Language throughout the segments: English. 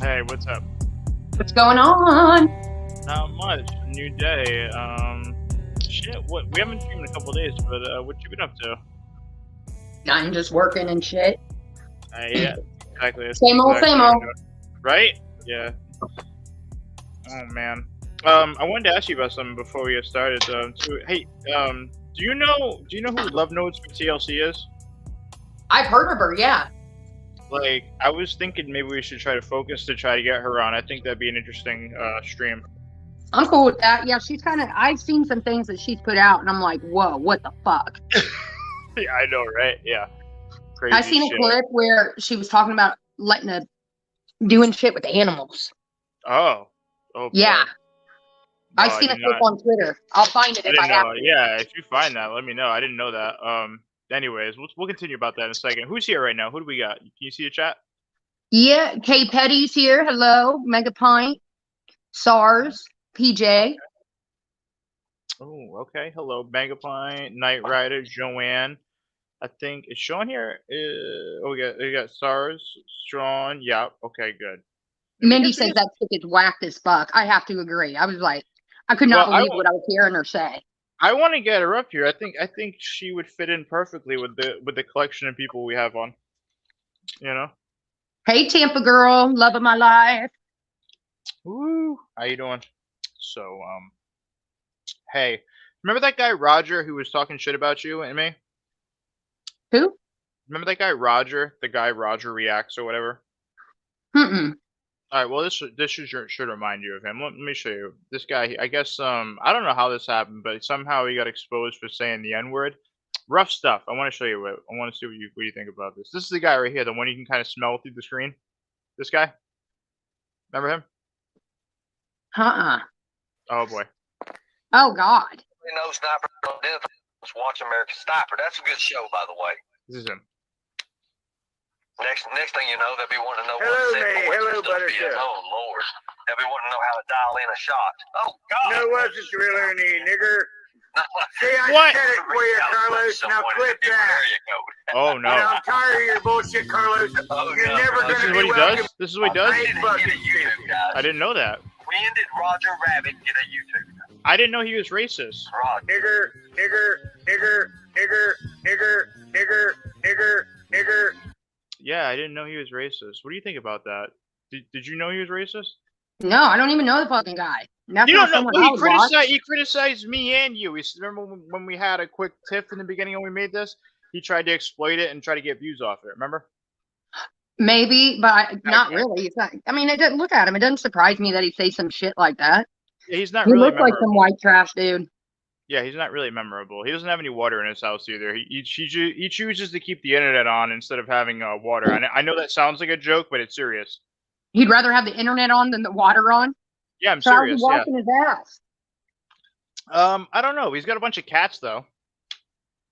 Hey, what's up? What's going on? Not much. New day. Shit. What? We haven't streamed in a couple of days, but what you been up to? I'm just working and shit. Yeah, exactly. That's Same old, exactly same what I'm old. doing. Right? Yeah. Oh man. I wanted to ask you about something before we get started. Hey, do you know who Love Notes for TLC is? I've heard of her, yeah. Like, I was thinking maybe we should try to focus to try to get her on. I think that'd be an interesting stream. I'm cool with that. Yeah, she's kind of, I've seen some things that she's put out, and I'm like, whoa, what the fuck? Yeah, I know, right? Yeah. Crazy I've seen shit. a clip where she was talking about doing shit with animals. Oh. Oh, yeah. boy. I've seen a clip on Twitter. I'll find it if I have to. Yeah, if you find that, let me know. I didn't know that. Anyways, we'll continue about that in a second. Who's here right now? Who do we got? Can you see the chat? Yeah, K Petty's here. Hello, Megapint, SARS, PJ. Oh, okay. Hello, Megapint, Knight Rider, Joanne. I think is Sean here? We got SARS, Sean. Yeah. Okay, good. Mindy says that shit is whacked as fuck. I have to agree. I was like, I could not believe what I was hearing her say. I want to get her up here. I think she would fit in perfectly with the collection of people we have on. You know. Hey, Tampa girl, love of my life. Woo! How you doing? So, hey, remember that guy Roger who was talking shit about you and me? Who? Remember that guy Roger? The guy Roger Reacts or whatever? Mm-mm. Alright, well, this should remind you of him. Let me show you. This guy, I guess, I don't know how this happened, but somehow he got exposed for saying the N-word. Rough stuff. I want to show you what, I want to see what you think about this. This is the guy right here, the one you can kind of smell through the screen. This guy? Remember him? Oh, boy. Oh, God. No Sniper, let's watch American Sniper. That's a good show, by the way. This is him. Next thing you know, they'll be wanting to know hello, what May. Hello, Buttercup. Oh, Lord. They'll be wanting to know how to dial in a shot. Oh, God. No, what's the driller in the nigger? See, I What? said it for you, Carlos. Now clip that. There you go. Oh, no. You know, I'm tired of your bullshit, Carlos. You're never going to be welcome. This is what he does? I didn't get a YouTube, guys. I didn't know that. When did Roger Rabbit get a YouTube? I didn't know he was racist. Nigger, nigger, nigger, nigger, nigger, nigger, nigger, nigger. Yeah, I didn't know he was racist. What do you think about that? Did you know he was racist? No, I don't even know the fucking guy. That's you don't know. Well, he criticized me and you. Remember when we had a quick tiff in the beginning when we made this? He tried to exploit it and try to get views off it. Remember? Maybe, but not really. It's not. I mean, it doesn't look at him. It doesn't surprise me that he say some shit like that. Yeah, he's not he really. He looks like some white trash dude. Yeah, he's not really memorable. He doesn't have any water in his house either. He chooses to keep the internet on instead of having water. I know that sounds like a joke, but it's serious. He'd rather have the internet on than the water on? Yeah, I'm serious. So how's he washing his ass? I don't know. He's got a bunch of cats, though.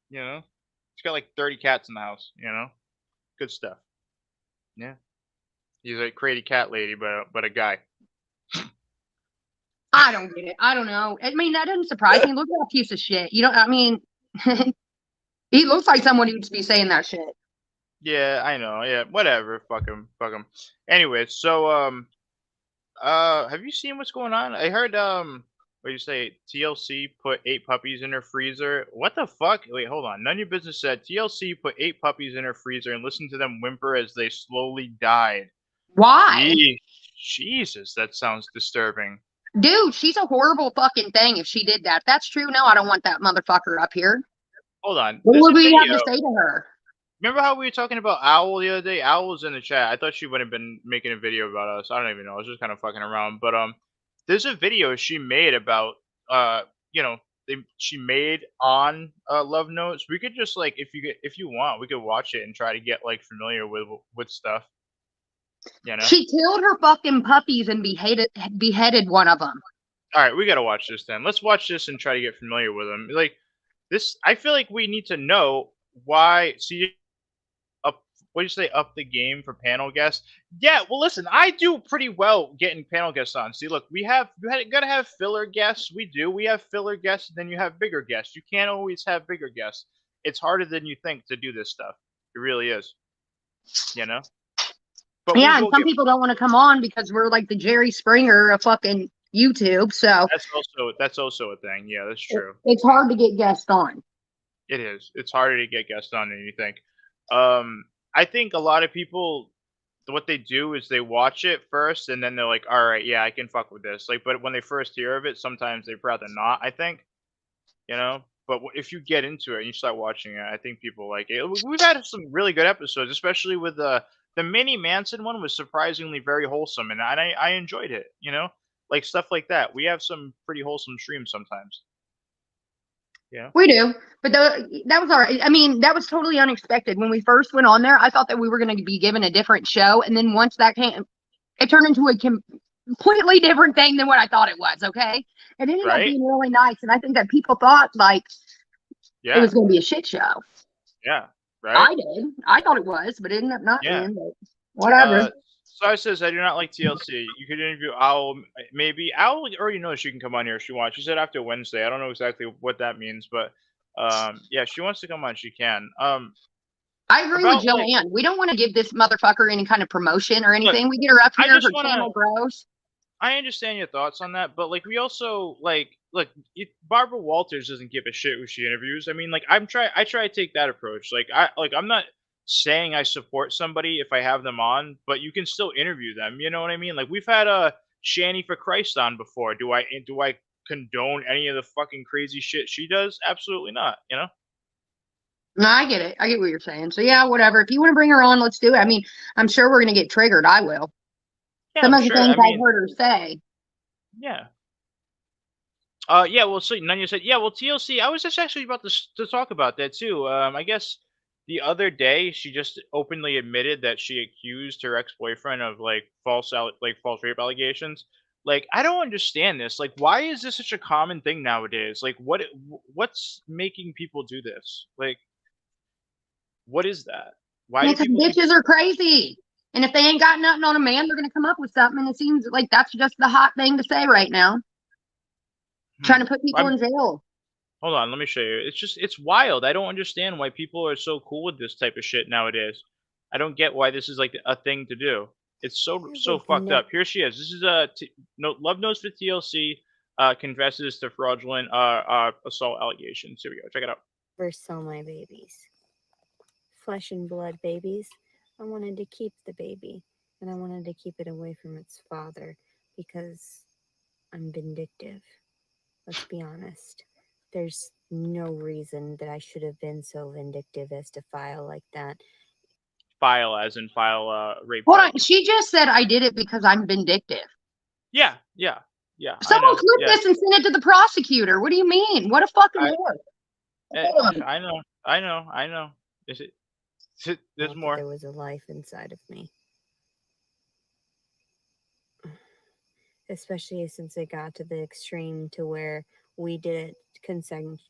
You know? He's got like 30 cats in the house, you know? Good stuff. Yeah. He's a crazy cat lady, but a guy. I don't get it. I don't know. I mean, that doesn't surprise me. Look at that piece of shit. You don't, I mean, he looks like someone who would be saying that shit. Yeah, I know. Yeah, whatever. Fuck him. Fuck him. Anyway, so, have you seen what's going on? I heard, what do you say? TLC put 8 puppies in her freezer. What the fuck? Wait, hold on. None of your business said TLC put 8 puppies in her freezer and listened to them whimper as they slowly died. Why? Jesus, that sounds disturbing. Dude, she's a horrible fucking thing if she did that. If that's true, no, I don't want that motherfucker up here. Hold on. What would we have to say to her? Remember how we were talking about Owl the other day? Owl was in the chat. I thought she would have been making a video about us. I don't even know. I was just kind of fucking around. But there's a video she made about you know, she made on Love Notes. We could just like if you want, we could watch it and try to get like familiar with stuff. You know? She killed her fucking puppies and beheaded one of them. All right, we gotta watch this then. Let's watch this and try to get familiar with them. Like this, I feel like we need to know why. See, what do you say? Up the game for panel guests? Yeah. Well, listen, I do pretty well getting panel guests on. See, look, gotta have filler guests. We do. We have filler guests, and then you have bigger guests. You can't always have bigger guests. It's harder than you think to do this stuff. It really is. You know. But Yeah, we and will some get. people don't want to come on because we're like the Jerry Springer of fucking YouTube. So That's also a thing. Yeah, that's true. it's hard to get guests on. It is. It's harder to get guests on than you think. I think a lot of people, what they do is they watch it first, and then they're like, "All right, yeah, I can fuck with this." Like, but when they first hear of it, sometimes they'd rather not. I think, you know. But if you get into it and you start watching it, I think people like it. We've had some really good episodes, especially with the Mini Manson one was surprisingly very wholesome, and I enjoyed it. You know, like stuff like that. We have some pretty wholesome streams sometimes. Yeah. We do, but that was all right. I mean, that was totally unexpected. When we first went on there, I thought that we were going to be given a different show, and then once that came, it turned into a completely different thing than what I thought it was. Okay, it ended up being really nice, and I think that people thought like it was going to be a shit show. Yeah, right. I did. I thought it was, but it ended up not being. But whatever. Star says, I do not like TLC. You could interview Owl, maybe. Owl already knows she can come on here if she wants. She said after Wednesday. I don't know exactly what that means, but yeah, she wants to come on. She can. I agree with Joanne. We don't want to give this motherfucker any kind of promotion or anything. We get her up here, her channel grows. I understand your thoughts on that, but like we also look, Barbara Walters doesn't give a shit who she interviews. I mean, like I try to take that approach. I'm not saying I support somebody if I have them on, but you can still interview them. You know what I mean? Like we've had Shani for Christ on before. Do I condone any of the fucking crazy shit she does? Absolutely not. You know? No, I get it. I get what you're saying. So yeah, whatever. If you want to bring her on, let's do it. I mean, I'm sure we're gonna get triggered. I will. Yeah, Some of the things I've heard her say. Yeah. Yeah, well, so Nanya said, yeah, well, TLC, I was just actually about to talk about that too. I guess the other day she just openly admitted that she accused her ex-boyfriend of false rape allegations. Like, I don't understand this. Like, why is this such a common thing nowadays? Like, what's making people do this? Like, what is that? Why? Because bitches are crazy. And if they ain't got nothing on a man, they're going to come up with something. And it seems like that's just the hot thing to say right now. Trying to put people in jail. Hold on, let me show you. It's wild. I don't understand why people are so cool with this type of shit nowadays. I don't get why this is like a thing to do. It's so fucked up. Here she is. This is Love Knows for TLC confesses to fraudulent assault allegations. Here we go. Check it out. First saw my babies. Flesh and blood babies. I wanted to keep the baby, and I wanted to keep it away from its father because I'm vindictive. Let's be honest. There's no reason that I should have been so vindictive as to file like that. File as in file rape. Hold on. She just said I did it because I'm vindictive. Yeah. Someone clip this and send it to the prosecutor. What do you mean? What a fucking whore. I know. There's more. There was a life inside of me. Especially since it got to the extreme to where we did it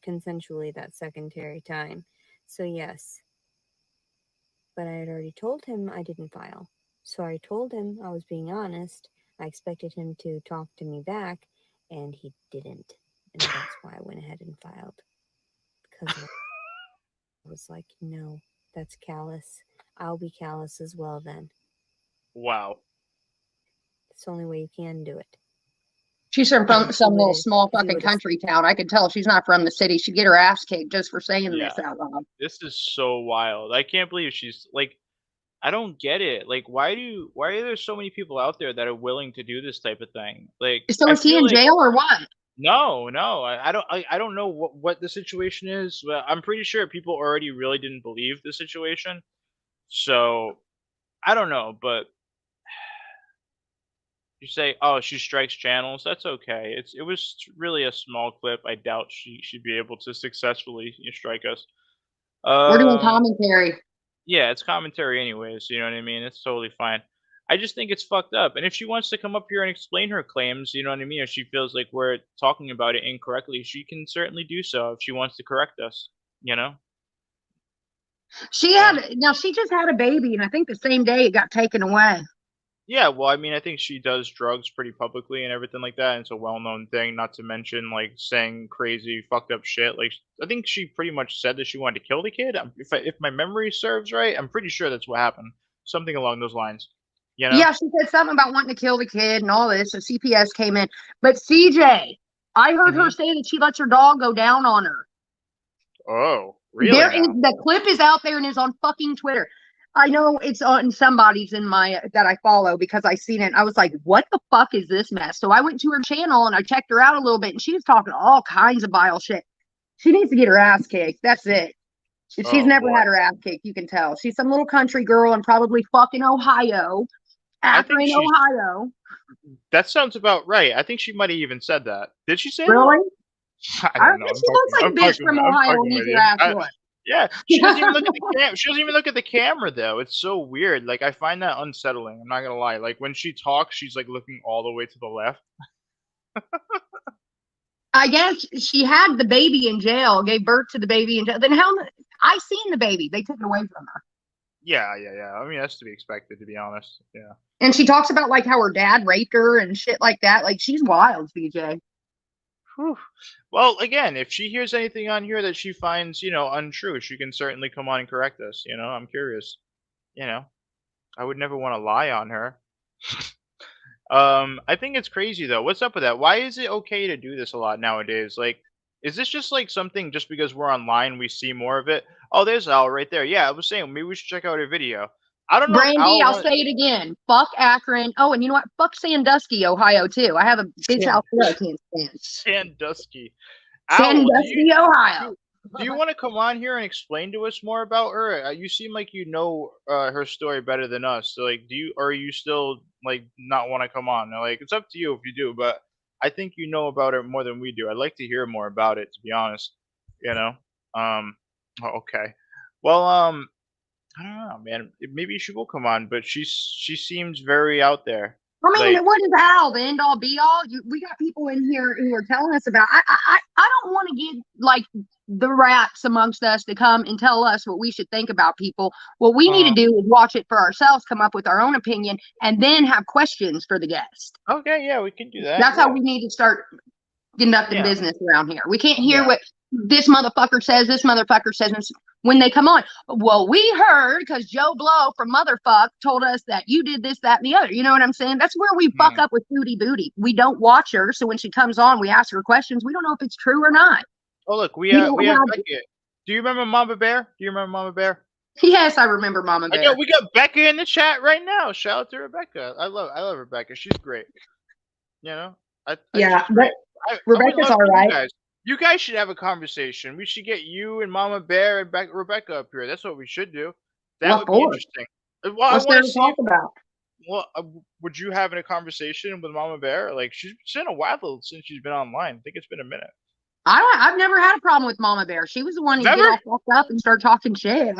consensually that secondary time. So yes. But I had already told him I didn't file. So I told him I was being honest. I expected him to talk to me back, and he didn't. And that's why I went ahead and filed. Because I was like, no, that's callous. I'll be callous as well then. Wow. It's the only way you can do it. She's from some little small fucking country town. I could tell she's not from the city. She'd get her ass kicked just for saying this out loud. This is so wild. I can't believe she's like, I don't get it. Like, why are there so many people out there that are willing to do this type of thing? Like, so is he in jail or what? No. I don't know what the situation is, but I'm pretty sure people already really didn't believe the situation. So I don't know, but you say, oh, she strikes channels. That's okay. It was really a small clip. I doubt she'd be able to successfully strike us. We're doing commentary. Yeah, it's commentary anyways. You know what I mean? It's totally fine. I just think it's fucked up. And if she wants to come up here and explain her claims, you know what I mean? If she feels like we're talking about it incorrectly, she can certainly do so if she wants to correct us, you know? She just had a baby, and I think the same day it got taken away. Yeah, well, I mean, I think she does drugs pretty publicly and everything like that. And it's a well-known thing, not to mention, like, saying crazy, fucked up shit. Like, I think she pretty much said that she wanted to kill the kid. If my memory serves right, I'm pretty sure that's what happened. Something along those lines. You know? Yeah, she said something about wanting to kill the kid and all this. So CPS came in. But CJ, I heard her say that she lets her dog go down on her. Oh, really? The clip is out there and is on fucking Twitter. I know it's on somebody's in my that I follow because I seen it. I was like, what the fuck is this mess? So I went to her channel and I checked her out a little bit, and she was talking all kinds of vile shit. She needs to get her ass kicked. That's it. She's never had her ass kicked. You can tell. She's some little country girl and probably fucking Ohio. Akron, Ohio. That sounds about right. I think she might have even said that. Did she say really? that? I don't know. She looks like a bitch from Ohio who needs her ass whooped. Yeah, she doesn't even look at the camera. She doesn't even look at the camera though. It's so weird. Like I find that unsettling. I'm not gonna lie. Like when she talks, she's like looking all the way to the left. I guess she had the baby in jail, gave birth to the baby in jail. Then how? I seen the baby. They took it away from her. Yeah. I mean, that's to be expected, to be honest. Yeah. And she talks about like how her dad raped her and shit like that. Like she's wild, CJ. Whew. Well, again, if she hears anything on here that she finds, untrue, she can certainly come on and correct us. I'm curious. I would never want to lie on her. I think it's crazy though. What's up with that? Why is it okay to do this a lot nowadays? Like, is this just like something just because we're online we see more of it? Oh, there's Al right there. Yeah, I was saying maybe we should check out her video. I don't know. Brandy, I'll say it again. Fuck Akron. Oh, and you know what? Fuck Sandusky, Ohio too. I have a bitch house there I can't stand. Sandusky. Sandusky, Ohio. Do you want to come on here and explain to us more about her? You seem like you know her story better than us. So, like, are you still like not want to come on? Now, like, it's up to you if you do, but I think you know about her more than we do. I'd like to hear more about it, to be honest. Okay. Well, I don't know, man. Maybe she will come on, but she seems very out there. I mean, what is Al? The end all be all? We got people in here who are telling us about. I don't want to give like the rats amongst us to come and tell us what we should think about people. What we need to do is watch it for ourselves, come up with our own opinion, and then have questions for the guest. Okay, yeah, we can do that. That's how we need to start conducting business around here. We can't hear what this motherfucker says, when they come on. Well, we heard because Joe Blow from Motherfuck told us that you did this, that, and the other. You know what I'm saying? That's where we fuck up with Booty Booty. We don't watch her, so when she comes on, we ask her questions. We don't know if it's true or not. Oh, look, we have Becca. Do you remember Mama Bear? Yes, I remember Mama Bear. We got Becca in the chat right now. Shout out to Rebecca. I love Rebecca. She's great. Rebecca's all right. You guys should have a conversation. We should get you and Mama Bear and Rebecca up here. That's what we should do. That would be interesting. What's there to talk about? Well, would you have a conversation with Mama Bear? Like she's been a while since she's been online. I think it's been a minute. I've never had a problem with Mama Bear. She was the one who get all fucked up and start talking shit.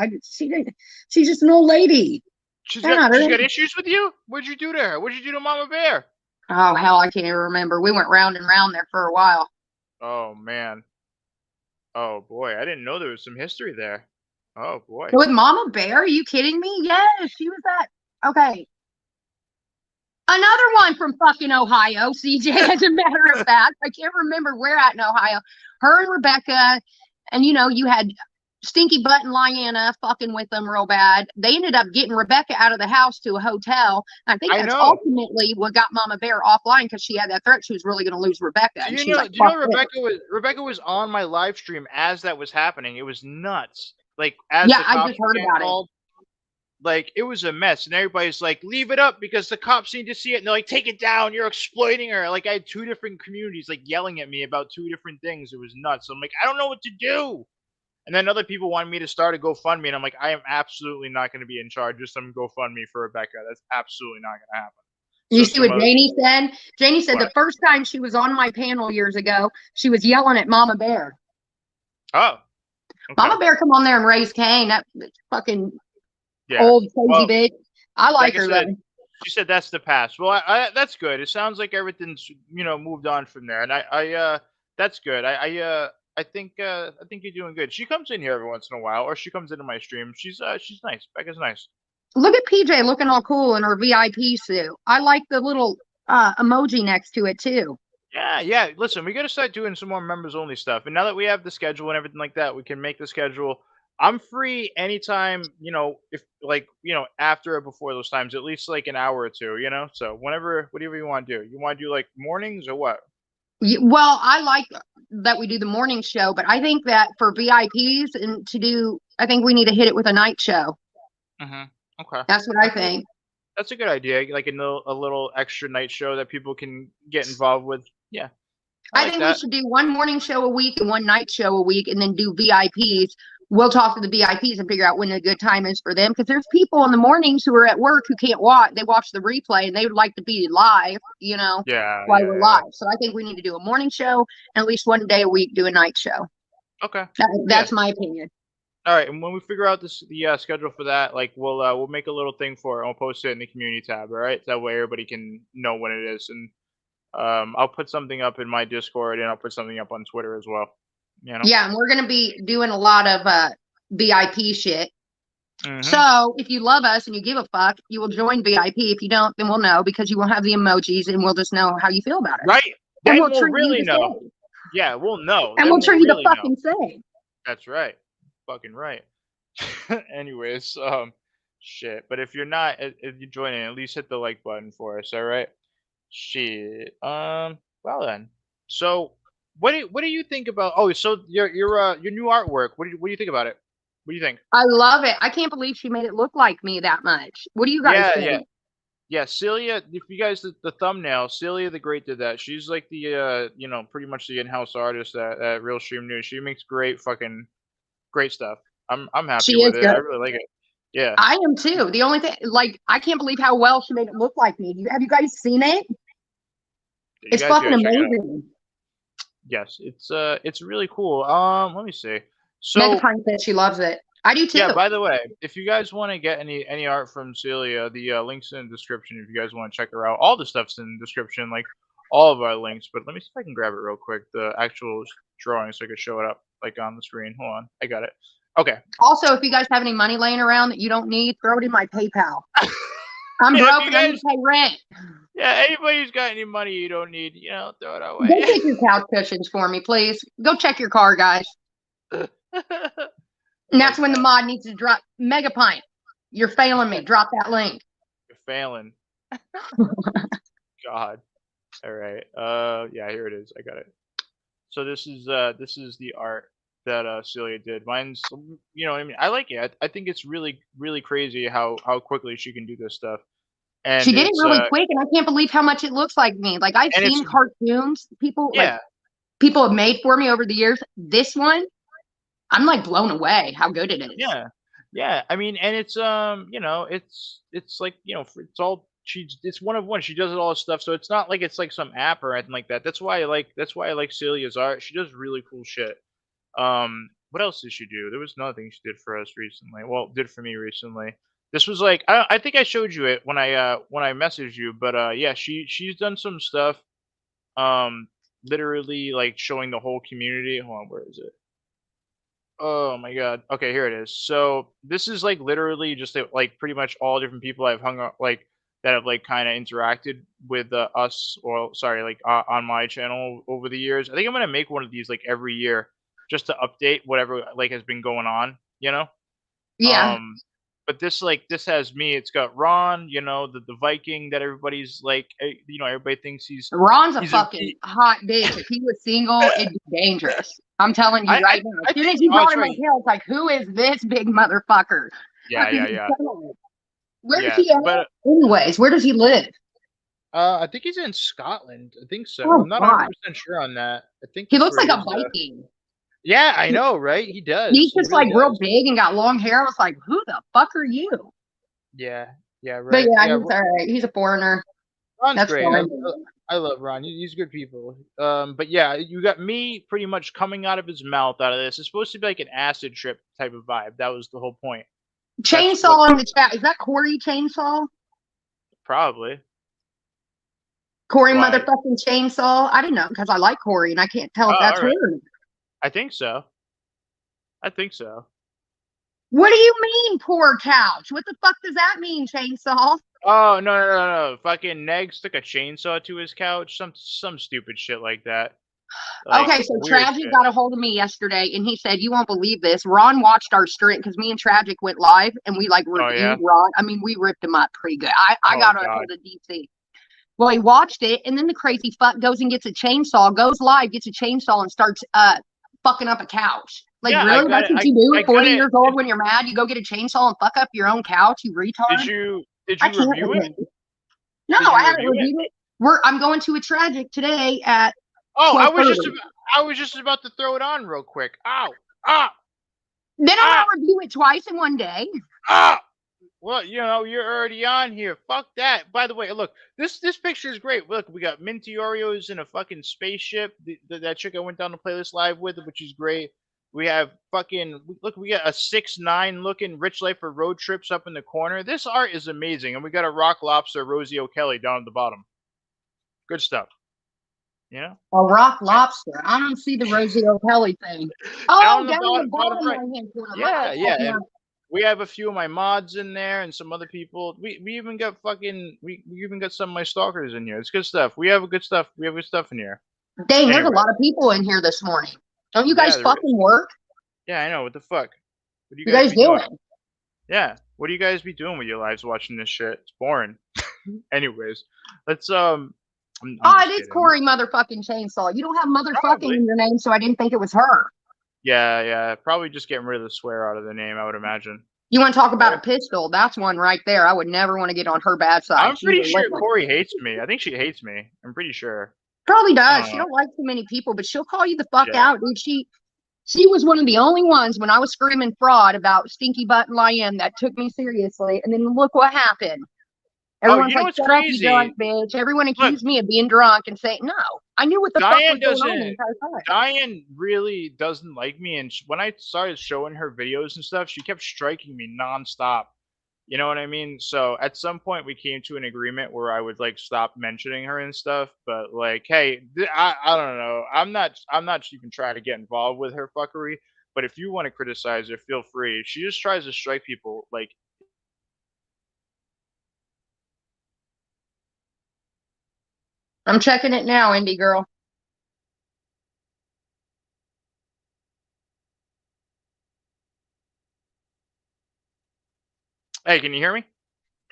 She's just an old lady. She's got issues with you? What'd you do to her? What'd you do to Mama Bear? Oh hell, I can't even remember. We went round and round there for a while. Oh man. Oh boy, I didn't know there was some history there. Oh boy. With Mama Bear? Are you kidding me? Yes, she was that. Okay. Another one from fucking Ohio, CJ, as a matter of fact. I can't remember where at in Ohio. Her and Rebecca, and you had Stinky Butt and Lyanna fucking with them real bad. They ended up getting Rebecca out of the house to a hotel. I think that's ultimately what got Mama Bear offline because she had that threat she was really going to lose Rebecca. Do you know Rebecca was on my live stream as that was happening. It was nuts. Like as I just heard about it. Like it was a mess, and everybody's like, "Leave it up," because the cops need to see it. And they're like, "Take it down! You're exploiting her!" Like I had two different communities like yelling at me about two different things. It was nuts. I'm like, I don't know what to do. And then other people wanted me to start a GoFundMe, and I'm like, I am absolutely not going to be in charge of some GoFundMe for Rebecca. That's absolutely not going to happen. You see what Janie said? Janie said the first time she was on my panel years ago, she was yelling at Mama Bear. Oh. Okay. Mama Bear come on there and raise Cain. That fucking old crazy bitch. I like her though. She said that's the past. Well, that's good. It sounds like everything's moved on from there, and I that's good. I think you're doing good. She comes in here every once in a while, or she comes into my stream. She's nice. Becca's nice. Look at PJ looking all cool in her VIP suit. I like the little emoji next to it too. Yeah. Listen, we got to start doing some more members only stuff. And now that we have the schedule and everything like that, we can make the schedule I'm free anytime, if like, after or before those times, at least like an hour or two, So whatever you want to do. You want to do like mornings or what? Well, I like that we do the morning show, but I think that for VIPs and I think we need to hit it with a night show. Okay. That's what I think. That's a good idea. Like a little extra night show that people can get involved with. Yeah. I think we should do one morning show a week and one night show a week, and then do VIPs. We'll talk to the VIPs and figure out when a good time is for them. Because there's people in the mornings who are at work who can't watch. They watch the replay and they would like to be live, while we're live. So I think we need to do a morning show and at least one day a week do a night show. Okay. That's my opinion. All right, and when we figure out the schedule for that, like we'll make a little thing for it. And we'll post it in the community tab. All right, that way everybody can know when it is, and I'll put something up in my Discord, and I'll put something up on Twitter as well. Yeah, and we're gonna be doing a lot of VIP shit. So if you love us and you give a fuck, you will join VIP. If you don't, then we'll know, because you will have the emojis, and we'll just know how you feel about it. Right. And we'll really know. Same. Yeah, we'll know. And we'll treat you the fucking same. That's right. Fucking right. Anyways, shit. But if you're not, if you join in, at least hit the like button for us. All right. Shit. Well then. So, what do you think about? Oh, so your new artwork. What do you think about it? What do you think? I love it. I can't believe she made it look like me that much. What do you guys think? Yeah, Celia. If you guys the thumbnail, CeliaTheGreat did that. She's like the pretty much the in-house artist at RealstreamnewZ. She makes great stuff. I'm happy with it. I really like it. Yeah. I am too. The only thing, like, I can't believe how well she made it look like me. Have you guys seen it? It's fucking amazing. Yes, it's really cool. Let me see. So Megapine said she loves it. I do too. Yeah, by the way, if you guys want to get any art from Celia, the link's in the description if you guys want to check her out. All the stuff's in the description, like all of our links, but let me see if I can grab it real quick, the actual drawing, so I can show it up like on the screen. Hold on, I got it. Okay. Also, if you guys have any money laying around that you don't need, throw it in my PayPal. I'm broke and I need to pay rent. Yeah, anybody who's got any money you don't need, throw it away. Go take your couch cushions for me, please. Go check your car, guys. And that's when the mod needs to drop. Megapint, you're failing me. Drop that link. You're failing. God. All right. Yeah, here it is. I got it. So this is the art that Celia did. Mine's, I mean, I like it. I think it's really, really crazy how quickly she can do this stuff. And she did it really quick, and I can't believe how much it looks like me. Like, I've seen cartoons people people have made for me over the years. This one, I'm like blown away how good it is. Yeah. I mean, and it's it's like, it's all it's one of one. She does all this stuff, so it's not like it's like some app or anything like that. That's why I like Celia's art. She does really cool shit. What else did she do? There was another thing she did for us recently. Well, did for me recently. This was like, I think I showed you it when I messaged you, but yeah, she's done some stuff, literally like showing the whole community. Hold on, where is it? Oh my god. Okay, here it is. So this is like literally just like pretty much all different people I've hung up like that have like kind of interacted with us, or sorry, like on my channel over the years. I think I'm gonna make one of these like every year just to update whatever like has been going on, Yeah. But this has me. It's got Ron, the Viking that everybody's like, everybody thinks Ron's a fucking hot bitch. If he was single, it'd be dangerous. I'm telling you right now. As soon as he brought him my tail, it's like, who is this big motherfucker? Yeah. Where does he live? Anyways, where does he live? I think he's in Scotland. I think so. Oh, I'm not 100% sure on that. I think he looks like a Viking. Yeah, I know, right? He does. He's just really real big and got long hair. I was like, who the fuck are you? Yeah, right. But yeah, he's all right. He's a foreigner. Ron's great. I love Ron. He's good people. But yeah, you got me pretty much coming out of his mouth out of this. It's supposed to be like an acid trip type of vibe. That was the whole point. Chainsaw in the chat. Is that Corey Chainsaw? Probably. Corey motherfucking Chainsaw. I didn't know, because I like Corey and I can't tell if that's her. I think so. What do you mean, poor couch? What the fuck does that mean, Chainsaw? Oh, no. Fucking Neg stuck a chainsaw to his couch. Some stupid shit like that. Like, okay, so weird Tragic shit. got a hold of me yesterday, and he said, "You won't believe this. Ron watched our stream because me and Tragic went live, and we like Oh, reviewed yeah? Ron. I mean, we ripped him up pretty good. I Oh, got a God. hold of DC. Well, he watched it, and then the crazy fuck goes and gets a chainsaw, goes live, gets a chainsaw, and starts fucking up a couch. Like, Yeah, really? That's what you do at 40 years old when you're mad? You go get a chainsaw and fuck up your own couch, you retard? Did you I can't review with it? him. No, Did you I haven't review it? reviewed it. I'm going to a Tragic today at Oh, I was 12:30. just about to throw it on real quick. Ow! Ah! Then I want to review it twice in one day. Ah! Well, you know, you're already on here. Fuck that. By the way, look, this picture is great. Look, we got Minty Oreos in a fucking spaceship. That chick I went down the playlist live with, which is great. We have fucking look. We got a 6ix9ine looking Rich Life for Road Trips up in the corner. This art is amazing, and we got a Rock Lobster Rosie O'Kelly down at the bottom. Good stuff. Yeah. A Rock Lobster. I don't see the Rosie O'Kelly thing. Oh, down the bottom right. right-hand corner. Yeah, yeah. Okay. And we have a few of my mods in there and some other people. We even got fucking we even got some of my stalkers in here. It's good stuff. We have good stuff. We have good stuff in here. Dang, there's Anyway. a lot of people in here this morning. Don't you guys Yeah, fucking work? Yeah, I know. What the fuck? What do You guys be doing? Yeah. What do you guys be doing with your lives watching this shit? It's boring. Anyways, let's I'm Oh, just it is kidding. Corey motherfucking Chainsaw. You don't have motherfucking Probably. in your name, so I didn't think it was her. Yeah. Probably just getting rid of the swear out of the name, I would imagine. You want to talk about a pistol? That's one right there. I would never want to get on her bad side. I'm pretty sure Corey hates me. I think she hates me. I'm pretty sure. Probably does. She don't like too many people, but she'll call you the fuck out, dude. She was one of the only ones when I was screaming fraud about Stinky Butt and Liam that took me seriously. And then look what happened. Everyone's like, shut up, you drunk bitch. Everyone accused me of being drunk and saying, no, I knew what the fuck was going on the entire time. Diane really doesn't like me. And when I started showing her videos and stuff, she kept striking me nonstop. You know what I mean? So at some point we came to an agreement where I would like stop mentioning her and stuff. But like, hey, I don't know. I'm not even trying to get involved with her fuckery. But if you want to criticize her, feel free. She just tries to strike people like. I'm checking it now, indie girl. Hey, can you hear me?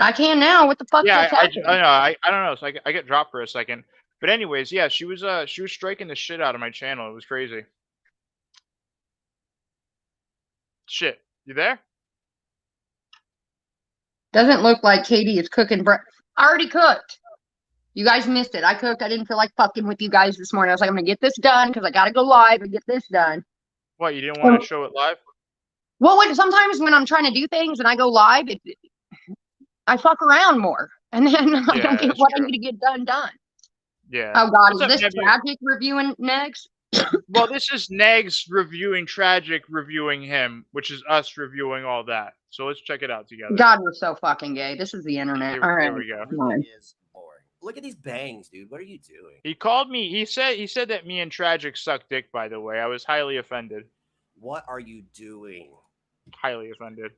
I can now. What the fuck? Yeah, I know. I don't know. So I get dropped for a second. But anyways, yeah, she was striking the shit out of my channel. It was crazy. Shit, you there? Doesn't look like Katie is cooking breakfast. I already cooked. You guys missed it. I cooked. I didn't feel like fucking with you guys this morning. I was like, I'm gonna get this done because I gotta go live and get this done. What, you didn't want to show it live? Well, sometimes when I'm trying to do things and I go live, I fuck around more, and then I don't get what I need to get done. Yeah. Oh God, is this Tragic reviewing next? Well, this is Negs reviewing Tragic, reviewing him, which is us reviewing all that. So let's check it out together. God, we're so fucking gay. This is the internet. All right. Here we go. Look at these bangs, dude. What are you doing? He called me. He said that me and Tragic suck dick, by the way. I was highly offended. What are you doing? Highly offended.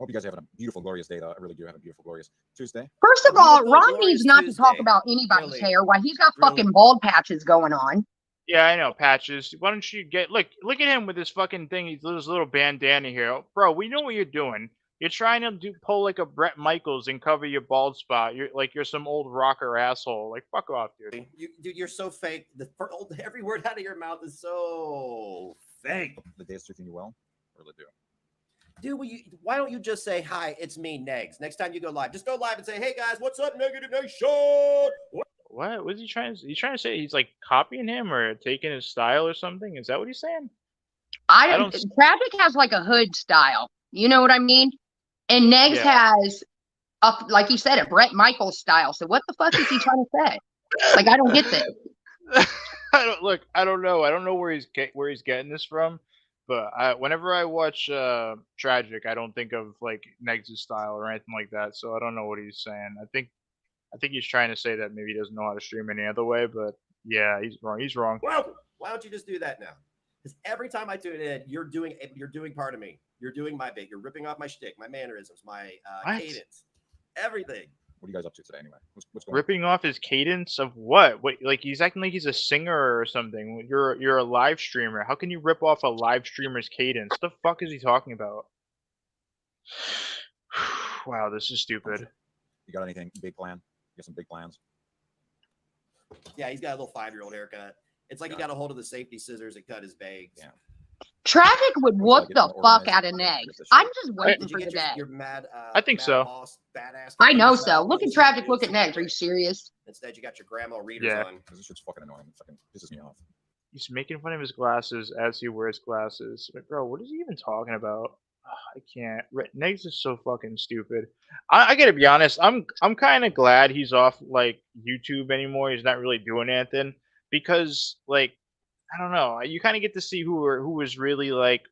Hope you guys are having a beautiful, glorious day, though. I really do have a beautiful, glorious Tuesday. First of all, Ron needs not to talk about anybody's hair while he's got fucking bald patches going on. Yeah, I know, Patches. Why don't you look at him with his fucking thing. He's this little bandana here. Oh, bro, we know what you're doing. You're trying to pull like a Bret Michaels and cover your bald spot. You're some old rocker asshole. Like, fuck off, dude. Dude, you're so fake. Every word out of your mouth is so fake. The day is treating you well. I really do. Dude, why don't you just say, hi, it's me, Negs. Next time you go live, just go live and say, hey, guys, what's up, Negative Nation? What was he trying to? He's trying to say he's like copying him or taking his style or something. Is that what he's saying? I don't. Tragic has like a hood style. You know what I mean? And Negs has, like he said, a Bret Michaels style. So what the fuck is he trying to say? Like, I don't get this. I don't know. I don't know where he's getting this from. But whenever I watch Tragic, I don't think of like Negs' style or anything like that. So I don't know what he's saying. I think he's trying to say that maybe he doesn't know how to stream any other way. But yeah, he's wrong. He's wrong. Well, why don't you just do that now? Because every time I tune in, you're doing part of me. You're doing my bit. You're ripping off my shtick, my mannerisms, my cadence, everything. What are you guys up to today, anyway? What's going on? Ripping off his cadence of what? What? Like he's acting like he's a singer or something. You're a live streamer. How can you rip off a live streamer's cadence? What the fuck is he talking about? Wow, this is stupid. You got anything big planned? You got some big plans? Yeah, he's got a little 5-year-old haircut. It's like he got a hold of the safety scissors and cut his bangs. Yeah. Traffic would whoop Like, the it's fuck organized. out of Negs. I'm just waiting Did for you the get day. your mad? I think mad so. Boss, badass I know clothes so. on? Look at This Traffic, is look at Negs. Are you stupid. serious? Instead, you got your grandma readers Yeah. on. This shit's fucking annoying. It fucking pisses me off. He's making fun of his glasses as he wears glasses. Like, bro, what is he even talking about? I can't. Negs is so fucking stupid. I gotta be honest. I'm kind of glad he's off like YouTube anymore. He's not really doing anything because like I don't know. You kind of get to see who was really like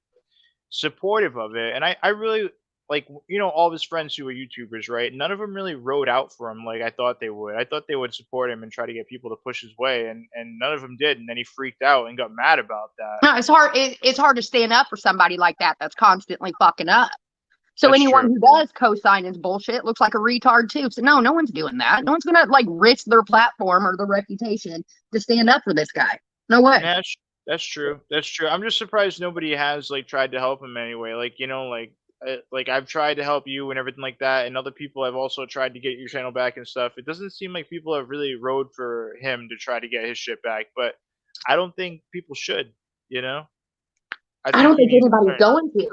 supportive of it, and I really like all of his friends who are YouTubers, right? None of them really rode out for him like I thought they would. I thought they would support him and try to get people to push his way, and none of them did. And then he freaked out and got mad about that. No, it's hard. It's hard to stand up for somebody like that that's constantly fucking up. So That's anyone true. who does co-sign his bullshit looks like a retard too. So no one's doing that. No one's gonna like risk their platform or their reputation to stand up for this guy. No way. That's true. That's true. I'm just surprised nobody has like tried to help him anyway. Like like I've tried to help you and everything like that, and other people have also tried to get your channel back and stuff. It doesn't seem like people have really rode for him to try to get his shit back, but I don't think people should. I don't think he needs to anybody's learn. going to.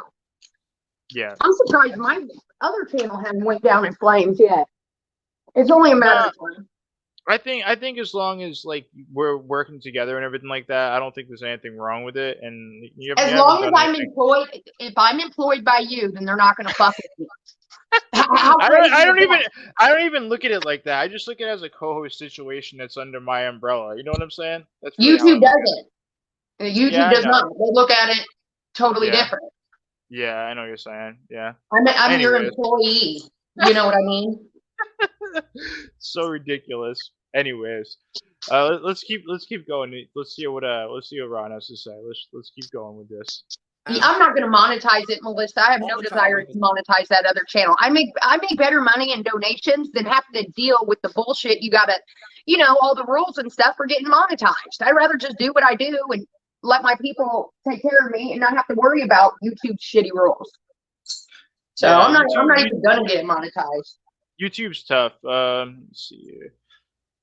Yeah. I'm surprised my other channel hasn't went down in flames yet. It's only a matter of time. I think as long as like we're working together and everything like that, I don't think there's anything wrong with it. And As long as I'm employed, if I'm employed by you, then they're not going to fuck with me. I don't even look at it like that. I just look at it as a co-host situation that's under my umbrella. You know what I'm saying? That's really YouTube doesn't. YouTube does not. They look at it totally different. Yeah, I know what you're saying. Yeah. I'm your employee. You know what I mean? So ridiculous. Anyways, let's keep going. Let's see what Ron has to say. Let's keep going with this. I'm not going to monetize it, Melissa. I have no desire to monetize that other channel. I make better money in donations than having to deal with the bullshit. You got to, all the rules and stuff for getting monetized. I'd rather just do what I do and let my people take care of me and not have to worry about YouTube's shitty rules. So yeah, I'm not even going to get monetized. YouTube's tough. Let's see here.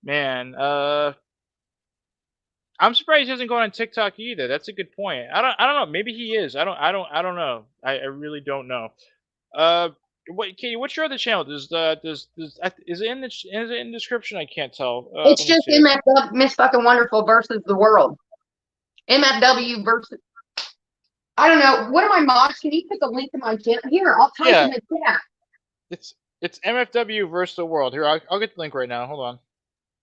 Man, I'm surprised he hasn't gone on TikTok either. That's a good point. I don't know. Maybe he is. I don't know. I really don't know. Katie, what's your other channel? Is it in the description? I can't tell. It's just MFW, Miss Fucking Wonderful versus the world. MFW versus. I don't know. What are my mods? Can you put the link to my channel here? I'll type in the chat. It's MFW versus the world. Here, I'll get the link right now. Hold on.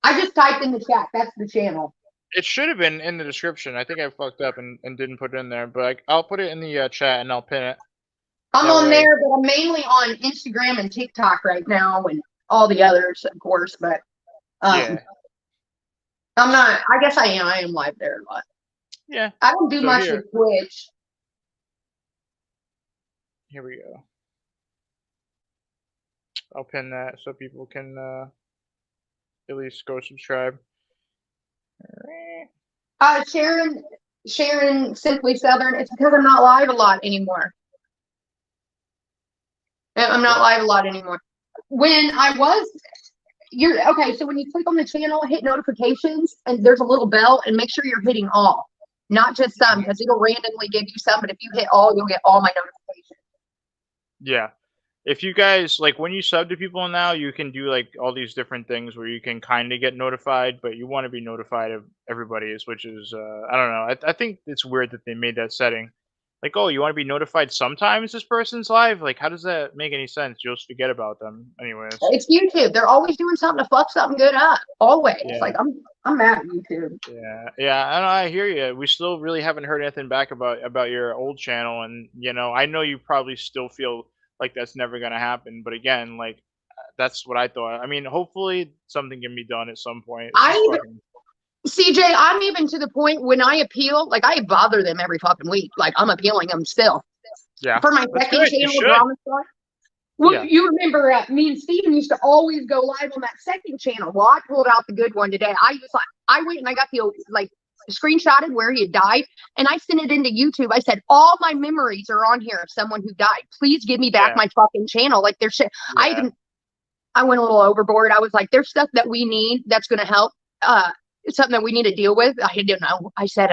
I just typed in the chat. That's the channel. It should have been in the description. I think I fucked up and didn't put it in there, but I'll put it in the chat and I'll pin it. I'm on there, but I'm mainly on Instagram and TikTok right now and all the others, of course, but I'm not. I guess I am live there a lot. Yeah. I don't do much with Twitch. Here we go. I'll pin that so people can at least go subscribe. Sharon Simply Southern. It's because I'm not live a lot anymore. I'm not live a lot anymore. When I was, okay. So when you click on the channel, hit notifications, and there's a little bell, and make sure you're hitting all, not just some, because it'll randomly give you some. But if you hit all, you'll get all my notifications. Yeah. If you guys, like, when you sub to people now, you can do, like, all these different things where you can kind of get notified, but you want to be notified of everybody's, which is, I don't know. I think it's weird that they made that setting. Like, oh, you want to be notified sometimes this person's live? Like, how does that make any sense? You'll just forget about them. Anyways. It's YouTube. They're always doing something to fuck something good up. Always. Yeah. Like, I'm mad at YouTube. Yeah. I hear you. We still really haven't heard anything back about your old channel, and, I know you probably still feel like that's never going to happen. But again, like, that's what I thought. I mean, hopefully something can be done at some point. CJ, I'm even to the point when I appeal, like, I bother them every fucking week. Like, I'm appealing them still. Yeah. For my second channel, Dramacast. Well, Yeah. you remember me and Steven used to always go live on that second channel. Well, I pulled out the good one today. I went and I got the like screenshotted where he had died, and I sent it into YouTube. I said, all my memories are on here of someone who died. Please give me back my fucking channel. Like there's shit. Yeah. I went a little overboard. I was like, there's stuff that we need that's gonna help. It's something that we need to deal with. I didn't know. I said,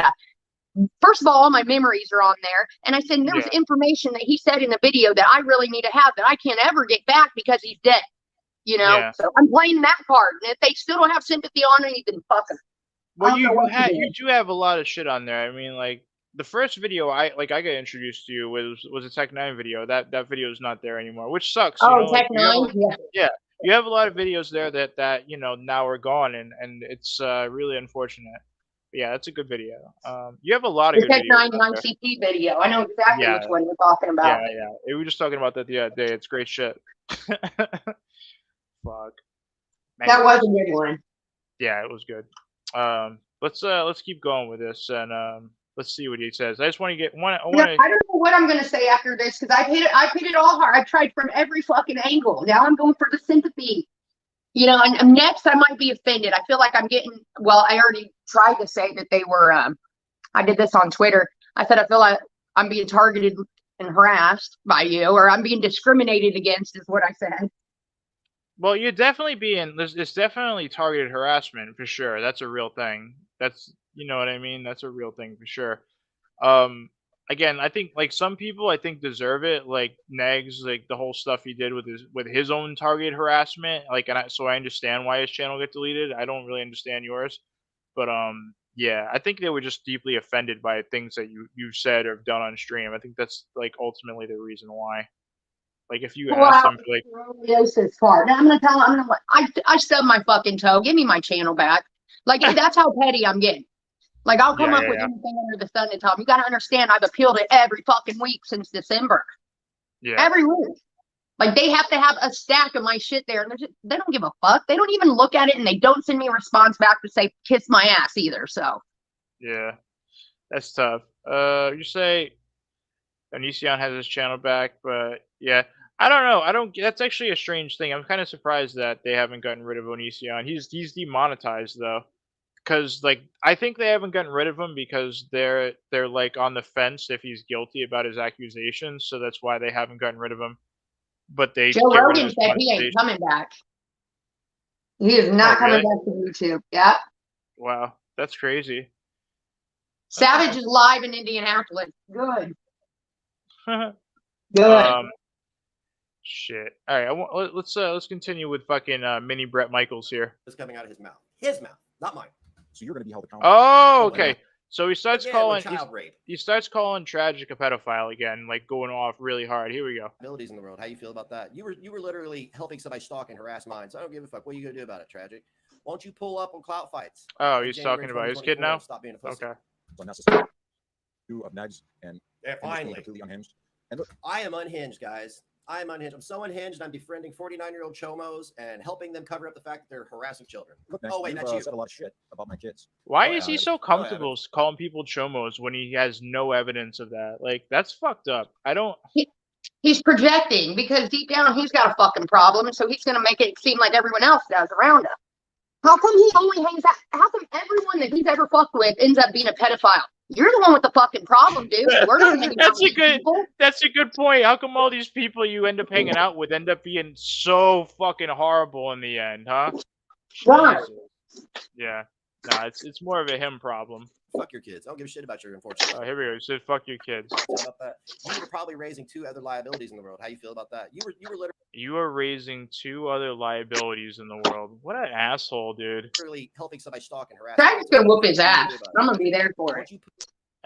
first of all my memories are on there. And I said, and there was information that he said in the video that I really need to have that I can't ever get back because he's dead. You know? Yeah. So I'm playing that card. And if they still don't have sympathy on anything, fuck them. Well, you do have a lot of shit on there. I mean, like the first video I got introduced to was a Tech 9 video. That video is not there anymore, which sucks. Oh, you know? Tech 9? Yeah. You have a lot of videos there that you know now are gone, and it's really unfortunate. But yeah, that's a good video. You have a lot of the good Tech videos 9 ICP video. I know exactly which one you're talking about. Yeah. We were just talking about that the other day. It's great shit. Fuck. Man, That was a good one. Yeah, it was good. Let's keep going with this, and let's see what he says. I just want to get one. I don't know what I'm gonna say after this because I've hit it all hard. I've tried from every fucking angle. Now I'm going for the sympathy. You know, and next I might be offended. I feel like I'm getting. Well, I already tried to say that they were. I did this on Twitter. I said I feel like I'm being targeted and harassed by you, or I'm being discriminated against, is what I said. Well, you're definitely it's definitely targeted harassment for sure. That's a real thing. That's, you know what I mean? That's a real thing for sure. Again, I think like some people I think deserve it, like Negs, like the whole stuff he did with his own targeted harassment. Like, so I understand why his channel got deleted. I don't really understand yours, but yeah, I think they were just deeply offended by things that you said or done on stream. I think that's like ultimately the reason why. Like if you ask them for like part. Now I'm gonna tell them I stubbed my fucking toe. Give me my channel back. Like that's how petty I'm getting. Like I'll come up with anything under the sun to tell them. You gotta understand I've appealed it every fucking week since December. Yeah. Every week. Like they have to have a stack of my shit there, and they don't give a fuck. They don't even look at it, and they don't send me a response back to say kiss my ass either. So yeah, that's tough. You say Onision has his channel back, but yeah, I don't know. That's actually a strange thing. I'm kind of surprised that they haven't gotten rid of Onision. He's demonetized though, because like I think they haven't gotten rid of him because they're like on the fence if he's guilty about his accusations, so that's why they haven't gotten rid of him. But they Joe Rogan said he ain't coming back. He is not coming back to YouTube. Yeah. Wow, that's crazy. Savage is live in Indianapolis. Good. Good. Shit. All right. Let's continue with fucking mini Brett Michaels here. It's coming out of his mouth. His mouth, not mine. So you're going to be held accountable. Oh, okay. So he starts calling child rape. He starts calling Tragic a pedophile again, like going off really hard. Here we go. Abilities in the world. How you feel about that? You were literally helping somebody stalk and harass mine. So I don't give a fuck. What are you gonna do about it, Tragic? Why don't you pull up on clout fights? Oh, he's talking about his kid now. Stop being a pussy. Okay. It's unnecessary. Two of Negs and finally completely unhinged. And look, I am unhinged, guys. I am unhinged. I'm so unhinged. I'm befriending 49-year-old chomos and helping them cover up the fact that they're harassing children. look, Negs, Oh wait, you've, that's you. said a lot of shit about my kids. Why is he so comfortable calling people chomos when he has no evidence of that? Like, that's fucked up. I don't. He's projecting because deep down he's got a fucking problem, so he's gonna make it seem like everyone else does around him. How come he only hangs out? How come everyone that he's ever fucked with ends up being a pedophile? You're the one with the fucking problem, dude. We're not hanging out with people. That's a good point. How come all these people you end up hanging out with end up being so fucking horrible in the end, huh? Right. Yeah. Nah, it's more of a him problem. Fuck your kids. I don't give a shit about your unfortunate. Oh, here we go. He said, "Fuck your kids." About that. You were probably raising two other liabilities in the world. How you feel about that? You were literally. You are raising two other liabilities in the world. What an asshole, dude. Literally helping somebody stalk and harass. Travis gonna whoop his ass. I'm gonna be there for it.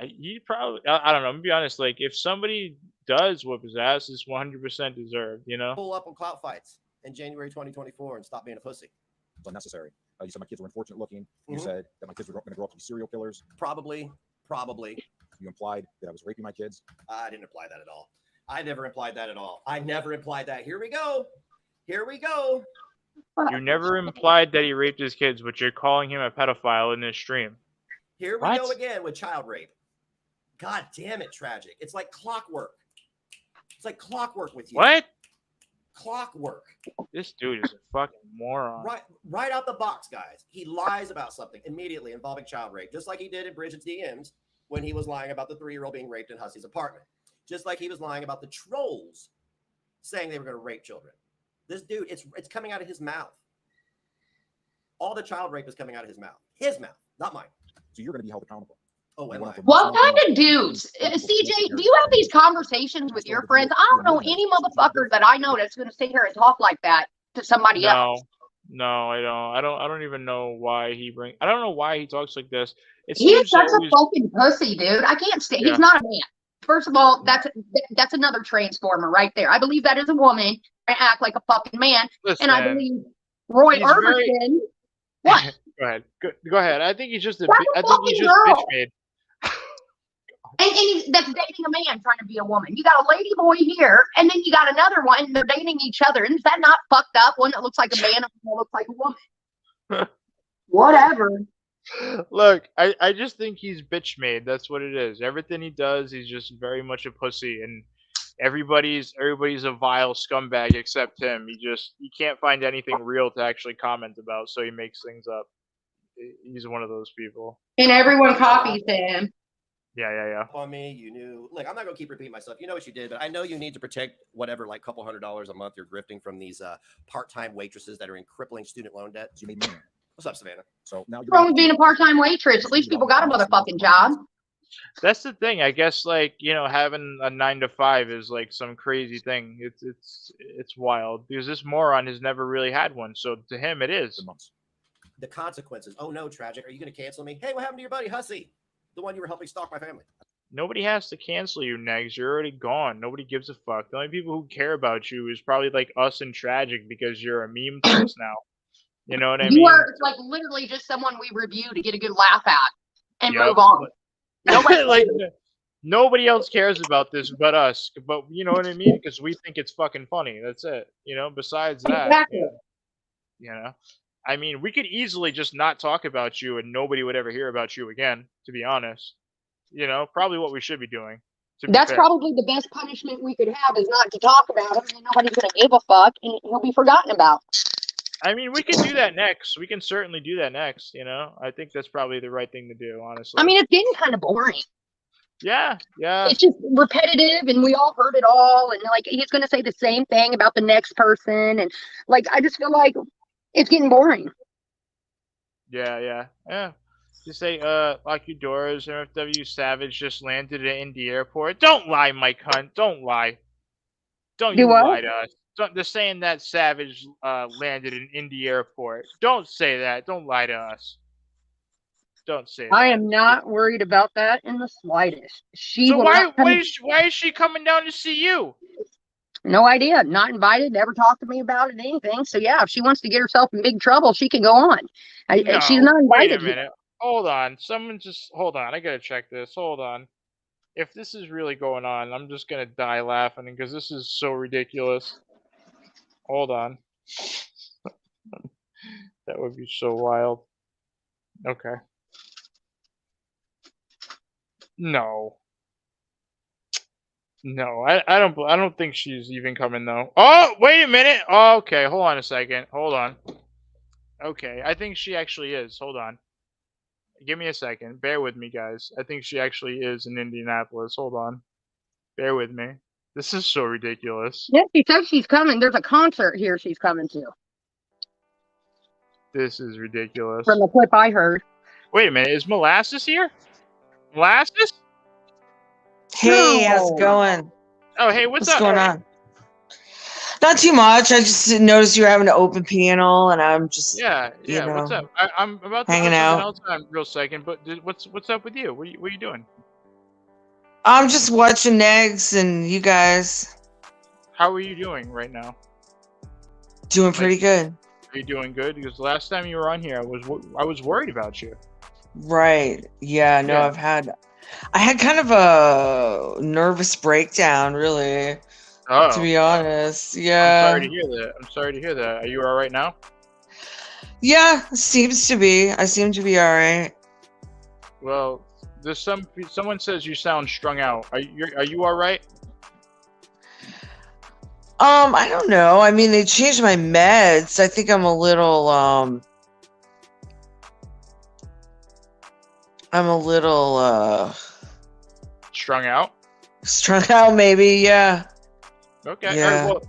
You probably, I don't know. I'm gonna be honest. Like, if somebody does whoop his ass, it's 100% deserved. You know. Pull up on clout fights in January 2024 and stop being a pussy. It's unnecessary. You said my kids were unfortunate looking. You said that my kids were going to grow up to be serial killers. Probably. You implied that I was raping my kids. I didn't imply that at all. I never implied that at all. I never implied that. Here we go. You never implied that he raped his kids, but you're calling him a pedophile in this stream. Here we go again with child rape. God damn it, Tragic. It's like clockwork. It's like clockwork with you. What? Clockwork. This dude is a fucking moron. Right out the box, guys. He lies about something immediately involving child rape, just like he did in Bridget's DMs when he was lying about the 3-year-old being raped in Hussey's apartment. Just like he was lying about the trolls saying they were going to rape children. This dude, it's coming out of his mouth. All the child rape is coming out of his mouth. His mouth, not mine. So you're going to be held accountable. Oh, am I? What kind of dudes? CJ, do you have these conversations with your friends? I don't know any motherfucker that I know that's going to sit here and talk like that to somebody else. No, I don't. I don't even know why I don't know why he talks like this. He's such a fucking pussy, dude. I can't stand. He's not a man. First of all, that's another transformer right there. I believe that is a woman and act like a fucking man. Listen, and I believe Roy Orbison. What? Go ahead. Go ahead. I think he's just bitch made. And that's dating a man trying to be a woman. You got a lady boy here, and then you got another one, and they're dating each other. And is that not fucked up? One that looks like a man and one that looks like a woman. Whatever. Look, I just think he's bitch made. That's what it is. Everything he does, he's just very much a pussy, and everybody's a vile scumbag except him. He can't find anything real to actually comment about, so he makes things up. He's one of those people. And everyone copies him. Yeah. On me, you knew. Look, I'm not gonna keep repeating myself. You know what you did, but I know you need to protect whatever, like couple $100 a month you're grifting from these part-time waitresses that are in crippling student loan debt. You made money. What's up, Savannah? So now you're wrong being a part-time waitress. At least people got a motherfucking job. That's the thing. I guess, like, you know, having a 9 to 5 is like some crazy thing. It's wild because this moron has never really had one. So to him, it is. The consequences. Oh no, tragic. Are you gonna cancel me? Hey, what happened to your buddy Hussey? The one you were helping stalk my family. Nobody has to cancel you, Negs. You're already gone. Nobody gives a fuck. The only people who care about you is probably like us and Tragic because you're a meme to us now. You know what I mean? You are like literally just someone we review to get a good laugh at and move on. Nobody else cares about this but us. But you know what I mean? Because we think it's fucking funny. That's it. You know, besides that, exactly. You know, I mean, we could easily just not talk about you and nobody would ever hear about you again, to be honest. You know, probably what we should be doing. That's probably the best punishment we could have is not to talk about him and nobody's going to give a fuck and he'll be forgotten about. I mean, we can do that next. We can certainly do that next, you know? I think that's probably the right thing to do, honestly. I mean, it's getting kind of boring. Yeah. It's just repetitive and we all heard it all. And like, he's going to say the same thing about the next person. And like, I just feel like it's getting boring. Yeah. Just say, lock your doors. MFW Savage just landed at Indy Airport. Don't lie, Mike Hunt. Don't lie. Don't you lie to us. They're saying that Savage landed in Indy Airport. Don't say that. Don't lie to us. Don't say that. I am not worried about that in the slightest. So why is she coming down to see you? No idea. Not invited. Never talked to me about it, anything. So yeah, if she wants to get herself in big trouble, she can go on. She's not invited. Wait a minute. Hold on. Hold on. I gotta check this. Hold on. If this is really going on, I'm just gonna die laughing because this is so ridiculous. Hold on. That would be so wild. Okay. No, I don't think she's even coming though. Oh, wait a minute. Oh, okay, hold on a second. Hold on. Okay, I think she actually is. Hold on. Give me a second. Bear with me, guys. I think she actually is in Indianapolis. Hold on. Bear with me. This is so ridiculous. Yeah, she said she's coming. There's a concert here she's coming to. This is ridiculous. From the clip I heard. Wait a minute. Is Molasses here? Molasses? Hey, how's it going? Oh, hey, what's up? Going on? Not too much. I just noticed you were having an open panel, and I'm just yeah. You know, what's up? I'm about to hanging out. Else in a real second, but what's up with you? What are you doing? I'm just watching Negs and you guys. How are you doing right now? Doing pretty good. Are you doing good? Because last time you were on here, I was worried about you. Right. Yeah. No, Yeah. I had kind of a nervous breakdown, really. Oh. To be honest. Yeah. I'm sorry to hear that. Are you all right now? Yeah, seems to be. I seem to be all right. Well, there's someone says you sound strung out. Are you all right? I don't know. I mean, they changed my meds. I think I'm a little Strung out. strung out, maybe. Yeah. Okay. Yeah. All right,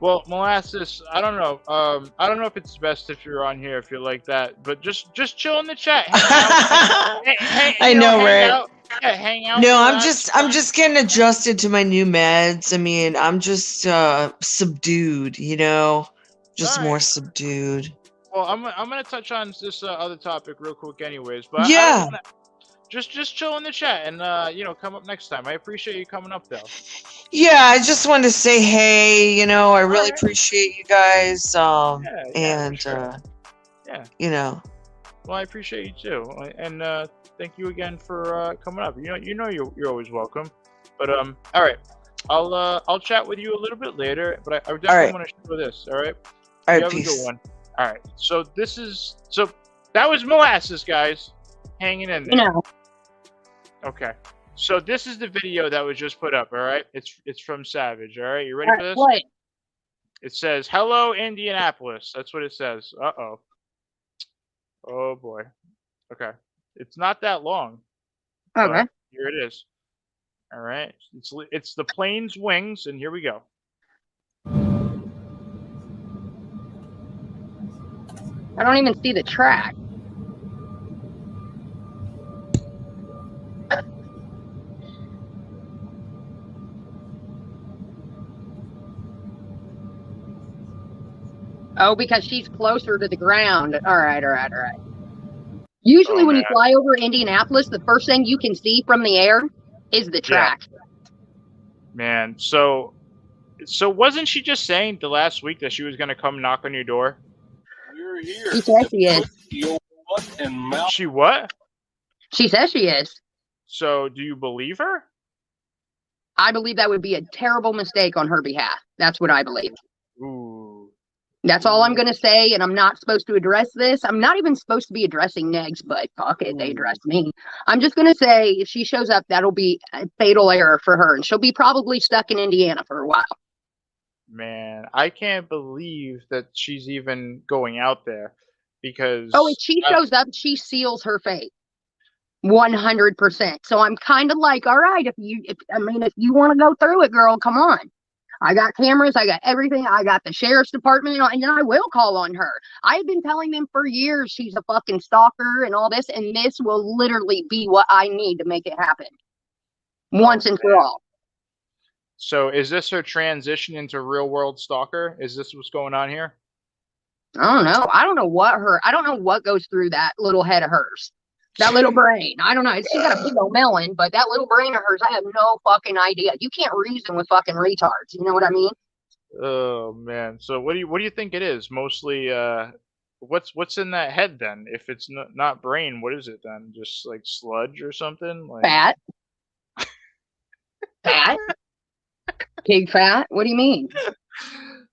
well, Molasses, I don't know. I don't know if it's best if you're on here if you're like that, but just chill in the chat. Hang out. I know, hang right? out. Yeah, hang out. No, relax. I'm just getting adjusted to my new meds. I mean, I'm just subdued, you know, just All more right. subdued. Well, I'm gonna touch on this other topic real quick, anyways. But I Yeah. don't wanna, just chill in the chat and come up next time. I appreciate you coming up though. Yeah, I just wanted to say hey, you know, I really Alright. appreciate you guys. Yeah, And for sure. Yeah. you know. Well, I appreciate you too, and thank you again for coming up. You're always welcome. But all right, I'll chat with you a little bit later. But I definitely right. want to show this. All right. All You right, have a peace. good one. All right. So that was Molasses, guys, hanging in there. You know. Okay. So this is the video that was just put up. All right. It's from Savage. All right. You ready All for right, this? what? It says, "Hello, Indianapolis." That's what it says. Uh-oh. Oh, boy. Okay. It's not that long. Okay. But here it is. All right. It's the plane's wings, and here we go. I don't even see the track. Oh, because she's closer to the ground. All right. Usually Oh, when you man. fly over Indianapolis, the first thing you can see from the air is the track. Man, so wasn't she just saying the last week that she was going to come knock on your door? You're here. She says she is. Your butt and mouth. She what? She says she is. So do you believe her? I believe that would be a terrible mistake on her behalf. That's what I believe. Ooh. That's all I'm going to say, and I'm not supposed to address this. I'm not even supposed to be addressing Negs, but fuck it, they address me. I'm just going to say, if she shows up, that'll be a fatal error for her, and she'll be probably stuck in Indiana for a while. Man, I can't believe that she's even going out there because... Oh, if she shows up, she seals her fate. 100%. So I'm kind of like, all right, if you want to go through it, girl, come on. I got cameras, I got everything, I got the sheriff's department, and I will call on her. I've been telling them for years she's a fucking stalker and all this, and this will literally be what I need to make it happen. Once and for all. So is this her transition into real world stalker? Is this what's going on here? I don't know. I don't know what goes through that little head of hers. That little brain. I don't know. She's got a big old melon, but that little brain of hers, I have no fucking idea. You can't reason with fucking retards. You know what I mean? Oh man. So what do you think it is? Mostly what's in that head then? If it's not brain, what is it then? Just like sludge or something? Like Fat. Fat. Pig fat. What do you mean?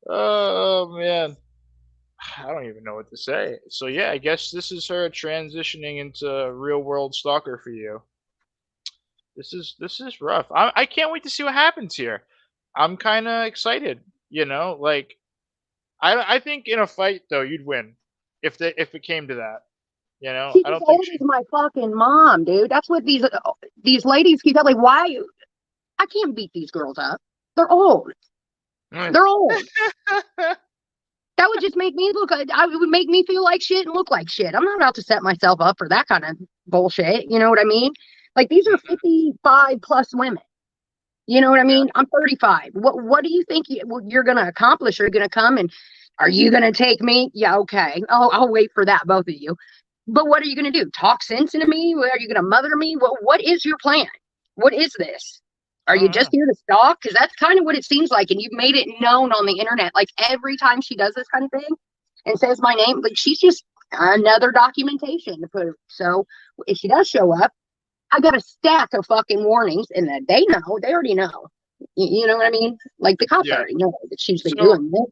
Oh man. I don't even know what to say. So yeah, I guess this is her transitioning into real world stalker for you. This is rough. I can't wait to see what happens here. I'm kind of excited, like I think in a fight though you'd win if it came to that. She's I don't as think old as my fucking mom, dude. That's what these ladies keep telling. Like, why? I can't beat these girls up. They're old. They're old. That would just make me it would make me feel like shit and look like shit. I'm not about to set myself up for that kind of bullshit. You know what I mean? Like, these are 55 plus women. You know what I mean? I'm 35. What do you think you're going to accomplish? Are you going to come and are you going to take me? Yeah, okay. I'll wait for that, both of you. But what are you going to do? Talk sense into me? Are you going to mother me? What is your plan? What is this? Are you just here to stalk? Because that's kind of what it seems like. And you've made it known on the internet. Like, every time she does this kind of thing and says my name, like, she's just another documentation to put her. So if she does show up, I got a stack of fucking warnings, and that they already know. You know what I mean? Like, the cops already know that she's been doing this.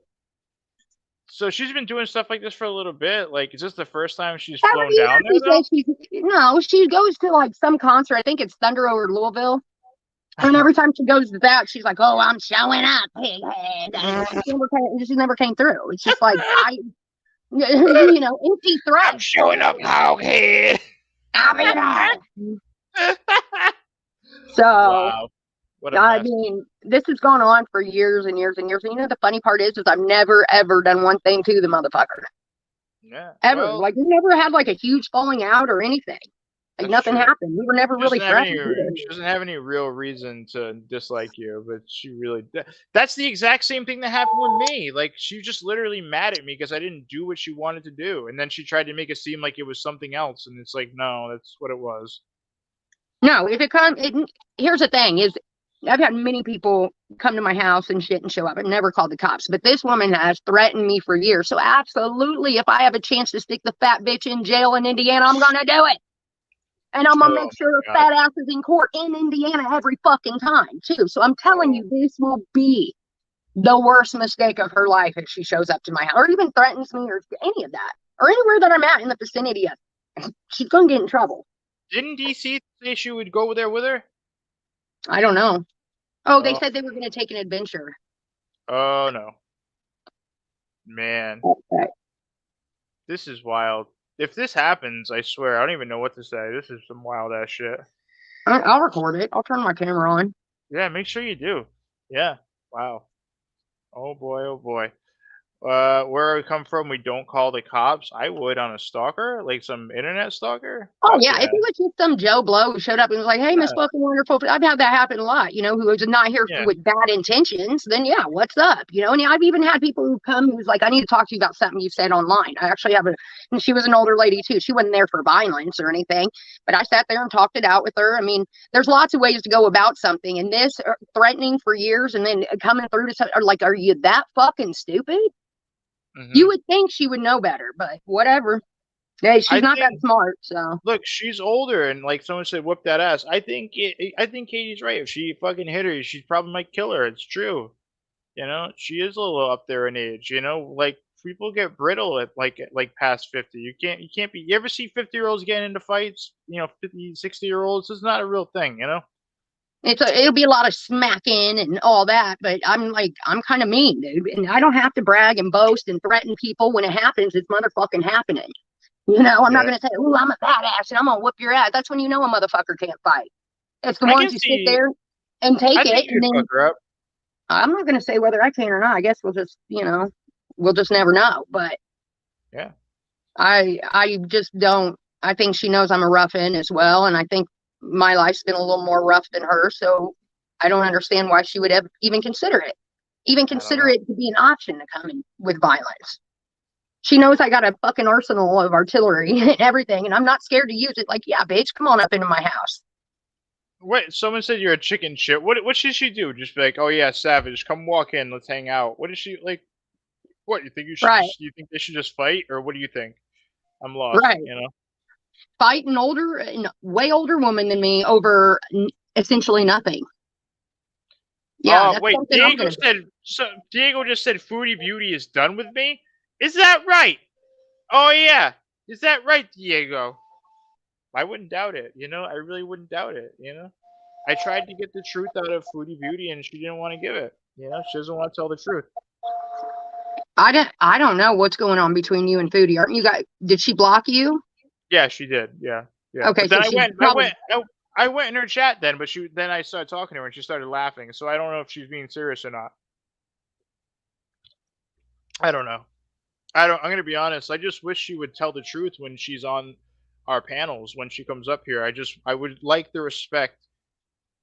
So she's been doing stuff like this for a little bit. Like, is this the first time she's flown down there? No, she goes to like some concert. I think it's Thunder over Louisville. And every time she goes to that, she's like, "Oh, I'm showing up, pig head." And she never came through. It's just like empty threats. I'm showing up, hoghead. I'll be back. So, Wow. What a I mess. mean, this has gone on for years and years and years. And the funny part is I've never ever done one thing to the motherfucker. Yeah. Ever. Well, Like, we never had like a huge falling out or anything. Like, that's nothing true. happened. We were never really threatened. She doesn't have any real reason to dislike you, but she really. That's the exact same thing that happened with me. Like, she just literally mad at me because I didn't do what she wanted to do, and then she tried to make it seem like it was something else, and it's like, no, that's what it was. No, if it comes, here's the thing: is I've had many people come to my house and shit and show up and never called the cops, but this woman has threatened me for years. So absolutely, if I have a chance to stick the fat bitch in jail in Indiana, I'm gonna do it. And I'm going to make sure her fat ass is in court in Indiana every fucking time, too. So I'm telling you, this will be the worst mistake of her life if she shows up to my house or even threatens me or any of that. Or anywhere that I'm at in the vicinity of. She's going to get in trouble. Didn't DC say she would go there with her? I don't know. Oh, they said they were going to take an adventure. Oh, no. Man. Okay. This is wild. If this happens, I swear, I don't even know what to say. This is some wild ass shit. I'll record it. I'll turn my camera on. Yeah, make sure you do. Yeah. Wow. Oh boy, oh boy. Where we come from, we don't call the cops. I would on a stalker, like some internet stalker. Oh, Fuck yeah. If it was just some Joe Blow who showed up and was like, "Hey, Miss Fucking Wonderful," I've had that happen a lot, who was not here with bad intentions, then yeah, what's up? And I've even had people who come who's like, "I need to talk to you about something you said online." I actually have and she was an older lady too. She wasn't there for violence or anything, but I sat there and talked it out with her. I mean, there's lots of ways to go about something, and this threatening for years and then coming through to something, like, are you that fucking stupid? You would think she would know better, but whatever. Hey, she's not that smart, so. Look, she's older, and like someone said, whoop that ass. I think Katie's right. If she fucking hit her, she probably might kill her. It's true. She is a little up there in age. Like people get brittle at like past 50. You can't be. You ever see 50-year-olds getting into fights? 50, 60-year-olds. It's not a real thing. It'll be a lot of smacking and all that, but I'm kind of mean, dude, and I don't have to brag and boast and threaten people. When it happens, it's motherfucking happening. I'm not gonna say, "Ooh, I'm a badass and I'm gonna whoop your ass." That's when a motherfucker can't fight. It's the ones who sit there and take it, and then I'm not gonna say whether I can or not. I guess we'll just never know. But yeah, I just don't. I think she knows I'm a rough-in as well, and I think my life's been a little more rough than her, so I don't understand why she would even consider it. To be an option to come in with violence. She knows I got a fucking arsenal of artillery and everything, and I'm not scared to use it. Like, yeah, bitch, come on up into my house. Wait, someone said you're a chicken shit. What should she do? Just be like, "Oh yeah, Savage, come walk in, let's hang out." What is she like? What you think you should? Right. You think they should just fight, or what do you think? I'm lost. Right. Fight an way older woman than me over essentially nothing. Yeah. Wait. Diego just said Foodie Beauty is done with me. Is that right? Oh yeah. Is that right, Diego? I wouldn't doubt it. I really wouldn't doubt it. I tried to get the truth out of Foodie Beauty, and she didn't want to give it. She doesn't want to tell the truth. I don't know what's going on between you and Foodie. Aren't you guys? Did she block you? Yeah, she did. Yeah. Okay. But then I went in her chat then, but then I started talking to her and she started laughing. So I don't know if she's being serious or not. I don't know. I'm gonna be honest. I just wish she would tell the truth when she's on our panels. When she comes up here, I would like the respect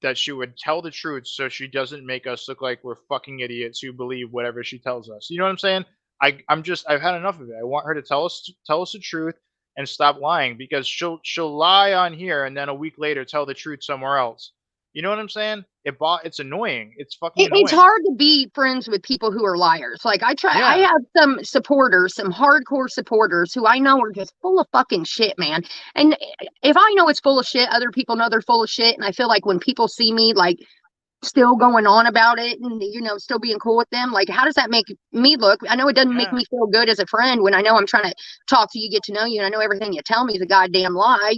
that she would tell the truth, so she doesn't make us look like we're fucking idiots who believe whatever she tells us. You know what I'm saying? I've had enough of it. I want her to tell us the truth and stop lying, because she'll lie on here and then a week later tell the truth somewhere else. You know what I'm saying? It's annoying. It's fucking annoying. It's hard to be friends with people who are liars. Like, I have some supporters, some hardcore supporters who I know are just full of fucking shit, man. And if I know it's full of shit, other people know they're full of shit. And I feel like when people see me, like, still going on about it and, still being cool with them, like, how does that make me look? I know it doesn't make me feel good as a friend when I know I'm trying to talk to you, get to know you, and I know everything you tell me is a goddamn lie,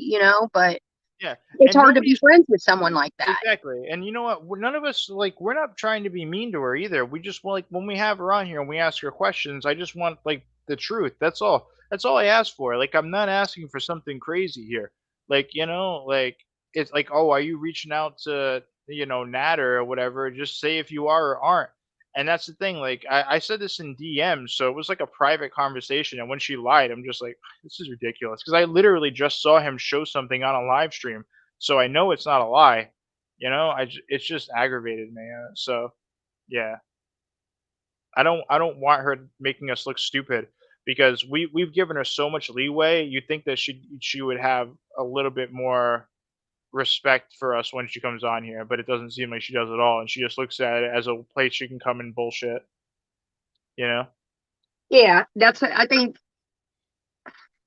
but Yeah. It's And hard to be nobody's friends with someone like that. exactly. And you know what? None of us like we're not trying to be mean to her either. We just want like when we have her on here and we ask her questions, I just want like the truth. That's all. That's all I ask for. Like I'm not asking for something crazy here. Like, like it's like, oh, are you reaching out to, Natter or whatever? Just say if you are or aren't. And that's the thing. Like I said this in DMs, so it was like a private conversation. And when she lied, I'm just like, this is ridiculous. Because I literally just saw him show something on a live stream. So I know it's not a lie. It's just aggravated me. So yeah, I don't want her making us look stupid because we've given her so much leeway. You think that she would have a little bit more respect for us when she comes on here, but it doesn't seem like she does at all, and she just looks at it as a place she can come and bullshit. You know? Yeah, I think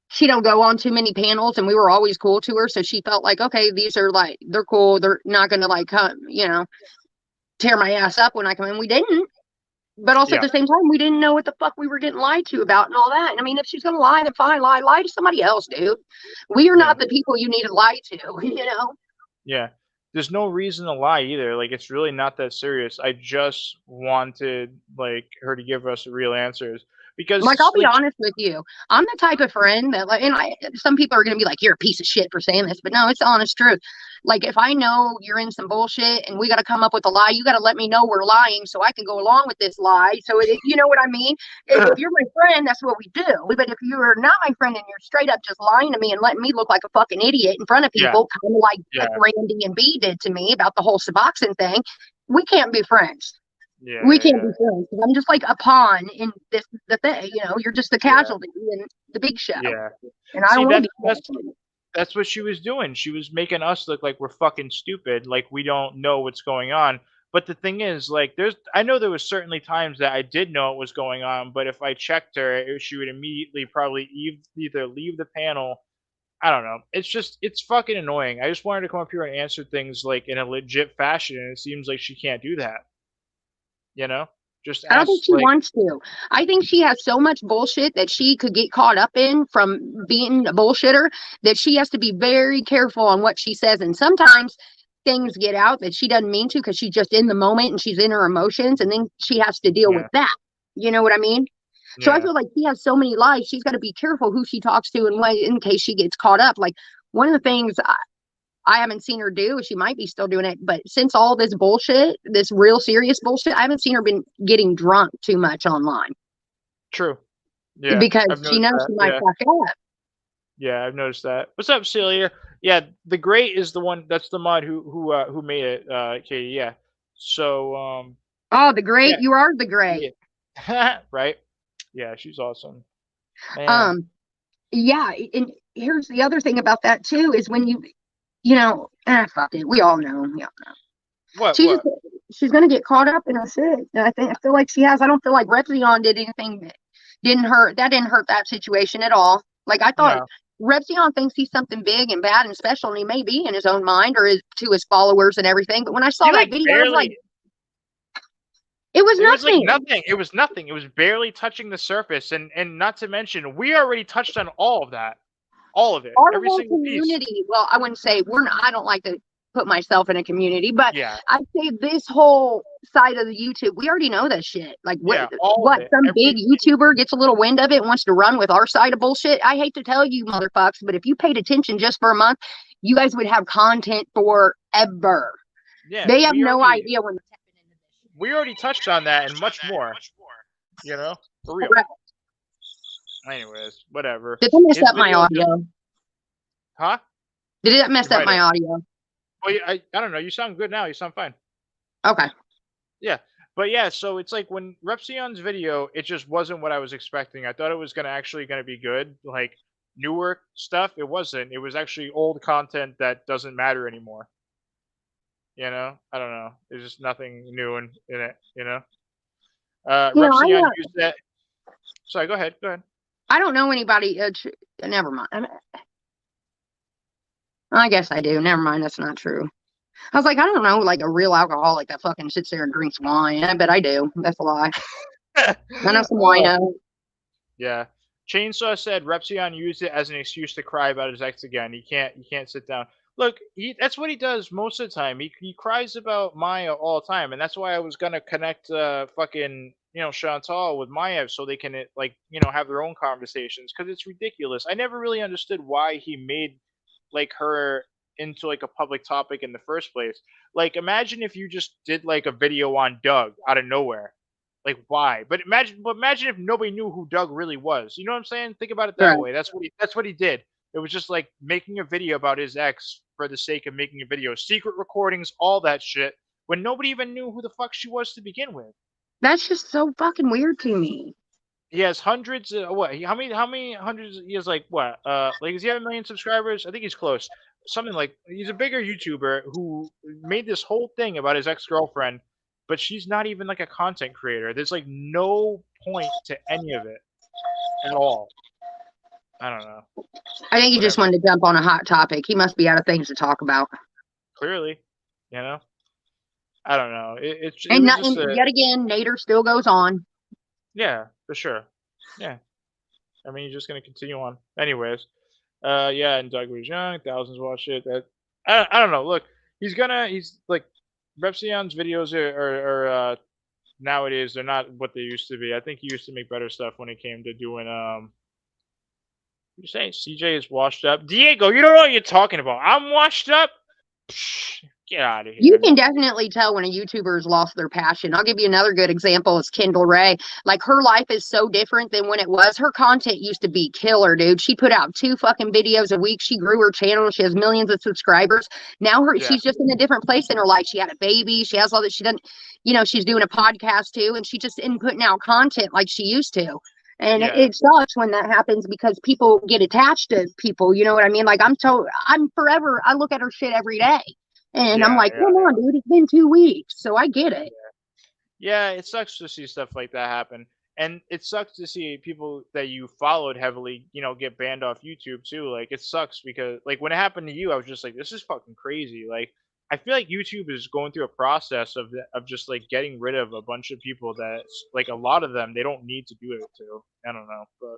she don't go on too many panels, and we were always cool to her, so she felt like, okay, these are like, they're cool, they're not gonna like come, tear my ass up when I come in. We didn't, but also at Yeah. the same time, we didn't know what the fuck we were getting lied to about and all that. And I mean, if she's gonna lie, then fine, lie to somebody else, dude. We are Yeah. not the people you need to lie to, Yeah. There's no reason to lie either. Like it's really not that serious. I just wanted like her to give us real answers because Like, I'll be honest with you. I'm the type of friend that, like, and some people are going to be like, you're a piece of shit for saying this, but no, it's the honest truth. Like, if I know you're in some bullshit and we got to come up with a lie, you got to let me know we're lying so I can go along with this lie. So, you know what I mean? If you're my friend, that's what we do. But if you're not my friend and you're straight up just lying to me and letting me look like a fucking idiot in front of people, kind of like Randy and B did to me about the whole Fvcking thing, we can't be friends. Yeah, we can't be friends because I'm just like a pawn in the thing. You're just the casualty in the big show. Yeah. And I don't want to be. That's what she was doing. She was making us look like we're fucking stupid, like we don't know what's going on. But the thing is, like, I know there was certainly times that I did know what was going on, but if I checked her, she would immediately probably either leave the panel. I don't know. It's fucking annoying. I just wanted to come up here and answer things like in a legit fashion, and it seems like she can't do that. Just I don't think she wants to. I think she has so much bullshit that she could get caught up in from being a bullshitter that she has to be very careful on what she says. And sometimes things get out that she doesn't mean to because she's just in the moment and she's in her emotions, and then she has to deal with that. You know what I mean? Yeah. So I feel like she has so many lies. She's got to be careful who she talks to and when, in case she gets caught up. Like, one of the things I haven't seen her do, she might be still doing it, but since all this bullshit, this real serious bullshit, I haven't seen her been getting drunk too much online. True. Yeah. Because she knows she might fuck up. Yeah, I've noticed that. What's up, Celia? Yeah, the Great is the one. That's the mod who made it, Katie. Yeah. So oh, the Great, you are the Great. Yeah. Right. Yeah, she's awesome. Man. Yeah, and here's the other thing about that too is when fuck it. We all know. What? She's gonna get caught up in her shit. I feel like she has. I don't feel like Repzion did anything that didn't hurt that situation at all. Like, I thought Repzion thinks he's something big and bad and special, and he may be in his own mind or to his followers and everything. But when I saw that video, I was like, it was nothing. It was nothing. It was barely touching the surface, and not to mention, we already touched on all of that. All of it. Our whole community. Well, I wouldn't say I don't like to put myself in a community, but I'd say this whole side of the YouTube, we already know that shit. Like, some big YouTuber gets a little wind of it and wants to run with our side of bullshit. I hate to tell you, motherfuckers, but if you paid attention just for a month, you guys would have content forever. Yeah, they have no idea when. We already touched on that and much more. For real. Anyways, whatever. Did it mess up my audio? Huh? Did it mess up my audio? Well, I don't know. You sound good now. You sound fine. Okay. Yeah. But yeah, so it's like when Repzion's video, it just wasn't what I was expecting. I thought it was actually going to be good. Like, newer stuff. It wasn't. It was actually old content that doesn't matter anymore. I don't know. There's just nothing new in it, Repzion used that. Sorry, go ahead. I don't know anybody. Never mind. I guess I do. Never mind. That's not true. I was like, I don't know, like a real alcoholic that fucking sits there and drinks wine. I bet I do. That's a lie. I know some wino. Yeah. Chainsaw said Repzion used it as an excuse to cry about his ex again. He can't sit down. look, that's what he does most of the time. He cries about Maya all the time, and that's why I was gonna connect fucking Chantal with Maya so they can like have their own conversations because it's ridiculous. I never really understood why he made like her into like a public topic in the first place. Like, imagine if you just did like a video on Doug out of nowhere. Like, why? But imagine if nobody knew who Doug really was. You know what I'm saying? Think about it that Right. way. That's what he did. It was just like making a video about his ex for the sake of making a video, secret recordings, all that shit, when nobody even knew who the fuck she was to begin with. That's just so fucking weird to me. He has hundreds. What? How many hundreds? He has like what? Like, does he have 1 million subscribers? I think he's close. Something like he's a bigger YouTuber who made this whole thing about his ex girlfriend, but she's not even like a content creator. There's like no point to any of it at all. I don't know. I think he just Whatever. wanted to jump on a hot topic. He must be out of things to talk about. Clearly, you know. I don't know. It And, was not, just and yet again, Nader still goes on. yeah, for sure. Yeah. I mean, he's just gonna continue on. Anyways, yeah, and Doug was young. Thousands watch it. That I don't know. Look, he's like Repsion's videos are nowadays they're not what they used to be. I think he used to make better stuff when it came to doing You're saying CJ is washed up? Diego, you don't know what you're talking about. I'm washed up. Psh, get out of here. You can definitely tell when a YouTuber has lost their passion. I'll give you another good example is Kendall Ray. Like, her life is so different than when it was. Her content used to be killer, dude. She put out 2 fucking videos a week. She grew her channel. She has millions of subscribers. Now she's just in a different place in her life. She had a baby. She has all that. She doesn't, she's doing a podcast too, and she just isn't putting out content like she used to. And it sucks when that happens because people get attached to people. You know what I mean? Like, I'm forever. I look at her shit every day. And I'm like, come on, dude, it's been 2 weeks. So I get it. Yeah, it sucks to see stuff like that happen. And it sucks to see people that you followed heavily, get banned off YouTube too. Like, it sucks because, like, when it happened to you, I was just like, this is fucking crazy. Like, I feel like YouTube is going through a process of just like getting rid of a bunch of people that, like, a lot of them they don't need to do it to. I don't know, but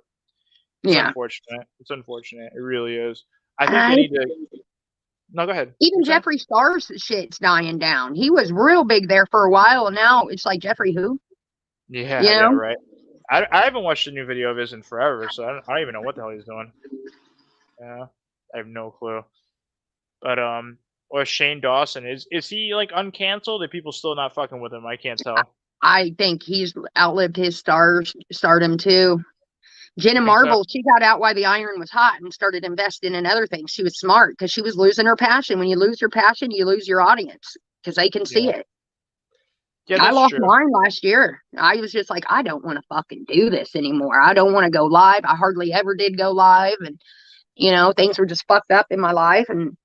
it's unfortunate. It's unfortunate. It really is. I think they need to. No, go ahead. Even Jeffree Star's shit's dying down. He was real big there for a while, and now it's like, Jeffree who? Yeah, yeah, right. I haven't watched a new video of his in forever, so I don't even know what the hell he's doing. Yeah, I have no clue. But or Shane Dawson, is he like uncanceled? Are people still not fucking with him? I can't tell. I think he's outlived his stardom too. Jenna Marbles, she got out while the iron was hot and started investing in other things. She was smart because she was losing her passion. When you lose your passion, you lose your audience because they can see it. Yeah, I lost mine last year. I was just like, I don't want to fucking do this anymore. I don't want to go live. I hardly ever did go live. And, things were just fucked up in my life. And,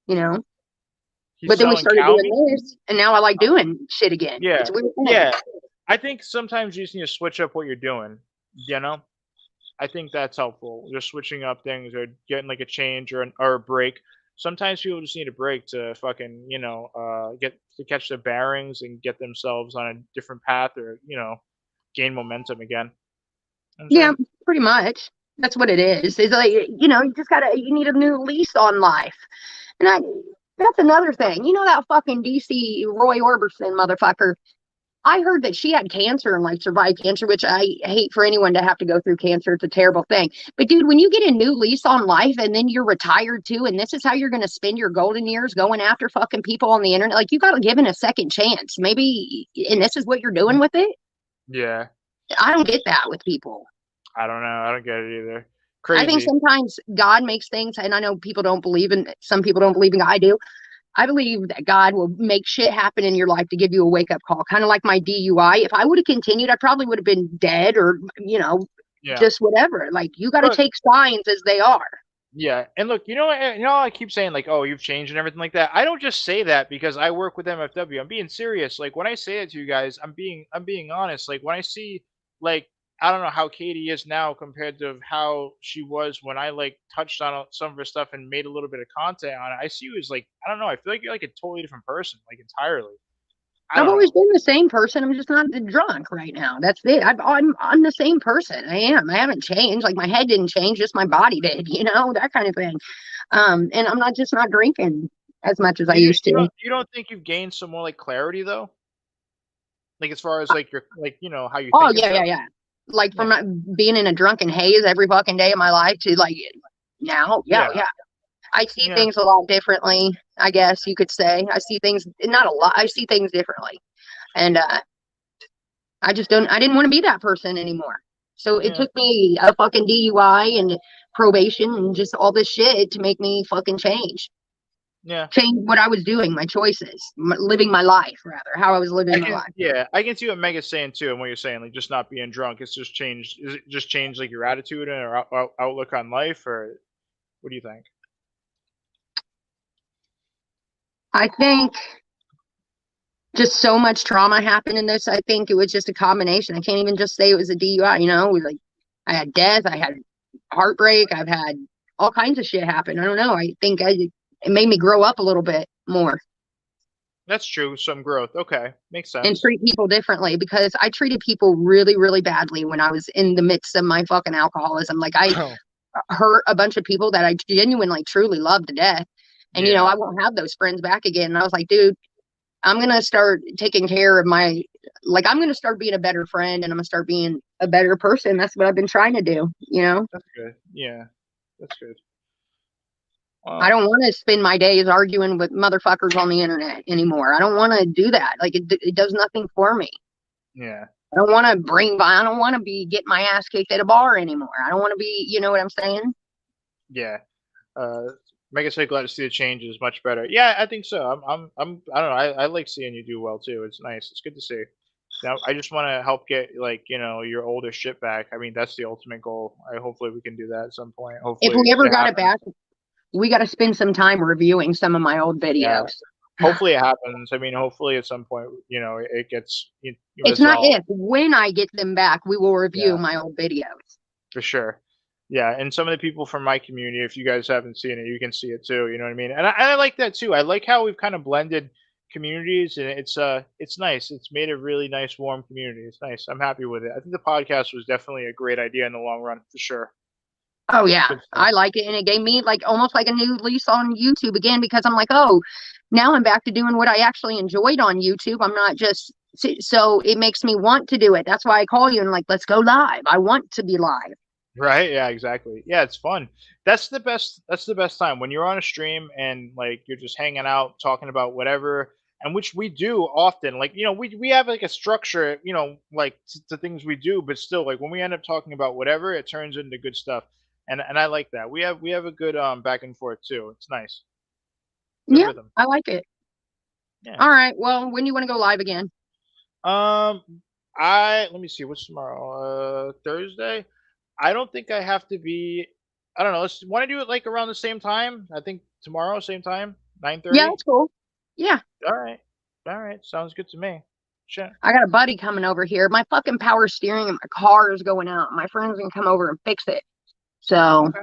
but then we started doing this. And now I like doing shit again. Yeah. It's weird. Yeah. I think sometimes you just need to switch up what you're doing, I think that's helpful. Just switching up things or getting like a change or a break. Sometimes people just need a break to fucking, get to catch their bearings and get themselves on a different path or, gain momentum again. Yeah, pretty much. That's what it is. It's like, you need a new lease on life. And that's another thing. That fucking DC Roy Orbison motherfucker. I heard that she had cancer and like survived cancer, which I hate for anyone to have to go through cancer. It's a terrible thing. But dude, when you get a new lease on life and then you're retired too, and this is how you're going to spend your golden years going after fucking people on the internet, like, you got to give it a second chance. Maybe, and this is what you're doing with it. Yeah. I don't get that with people. I don't know. I don't get it either. Crazy. I think sometimes God makes things, and I know people don't believe in, some people don't believe in God. I do. I believe that God will make shit happen in your life to give you a wake-up call. Kind of like my DUI. If I would have continued, I probably would have been dead or, just whatever. Like, you got to take signs as they are. Yeah. And look, I keep saying like, oh, you've changed and everything like that. I don't just say that because I work with MFW. I'm being serious. Like, when I say it to you guys, I'm being honest. Like, when I see, like, I don't know how Katie is now compared to how she was when I like touched on some of her stuff and made a little bit of content on it. I see you as like, I don't know. I feel like you're like a totally different person, like entirely. I've always been the same person. I'm just not drunk right now. That's it. I'm the same person. I am. I haven't changed. Like my head didn't change, just my body did. You know, that kind of thing. And I'm not drinking as much as I used to. You don't think you've gained some more like clarity though? Like as far as like your like how you. Oh think yeah. Like from not being in a drunken haze every fucking day of my life to like now, yeah. I see things a lot differently, I guess you could say. I see things, not a lot, I see things differently. And I didn't want to be that person anymore. So it took me a fucking DUI and probation and just all this shit to make me fucking change. Yeah. Change what I was doing, my choices, living my life, rather, how I was living my life. Yeah, I can see what Mega's saying too, and what you're saying, like just not being drunk. It's just changed. Is it just changed like your attitude or outlook on life, or what do you think? I think just so much trauma happened in this. I think it was just a combination. I can't even just say it was a DUI, like I had death, I had heartbreak, I've had all kinds of shit happen. I don't know. I think it made me grow up a little bit more. That's true. Some growth. Okay. Makes sense. And treat people differently, because I treated people really, really badly when I was in the midst of my fucking alcoholism. Like I hurt a bunch of people that I genuinely, truly loved to death. And, I won't have those friends back again. And I was like, dude, I'm going to start taking care of I'm going to start being a better friend, and I'm going to start being a better person. That's what I've been trying to do, That's good. Yeah, that's good. I don't want to spend my days arguing with motherfuckers on the internet anymore. I don't want to do that. Like it does nothing for me. Yeah. I don't want to be getting my ass kicked at a bar anymore. I don't want to be, you know what I'm saying? Yeah. Mega said glad to see the changes. Much better. Yeah, I think so. I don't know. I like seeing you do well too. It's nice. It's good to see. Now I just want to help get your older shit back. I mean, that's the ultimate goal. Hopefully we can do that at some point. Hopefully, if we ever got it back, we got to spend some time reviewing some of my old videos. Yeah. Hopefully it happens. I mean, hopefully at some point, it gets. It's not if. When I get them back, we will review my old videos. For sure. Yeah, and some of the people from my community, if you guys haven't seen it, you can see it too. You know what I mean? And I like that too. I like how we've kind of blended communities, and it's nice. It's made a really nice, warm community. It's nice. I'm happy with it. I think the podcast was definitely a great idea in the long run, for sure. Oh yeah, I like it, and it gave me almost like a new lease on YouTube again, because I'm like, oh, now I'm back to doing what I actually enjoyed on YouTube. I'm not just so it makes me want to do it. That's why I call you and let's go live. I want to be live. Right? Yeah, exactly. Yeah, it's fun. That's the best time when you're on a stream and you're just hanging out, talking about whatever, and which we do often. We have a structure, to things we do, but still when we end up talking about whatever, it turns into good stuff. And I like that. We have a good back and forth too. It's nice. Good rhythm. I like it. Yeah. All right. Well, when do you want to go live again? Let me see. What's tomorrow? Thursday. I don't think I have to be. I don't know. Let's want to do it around the same time. I think tomorrow, same time, 9:30. Yeah, that's cool. Yeah. All right. Sounds good to me. Sure. I got a buddy coming over here. My fucking power steering in my car is going out. My friend's gonna come over and fix it. So. Okay.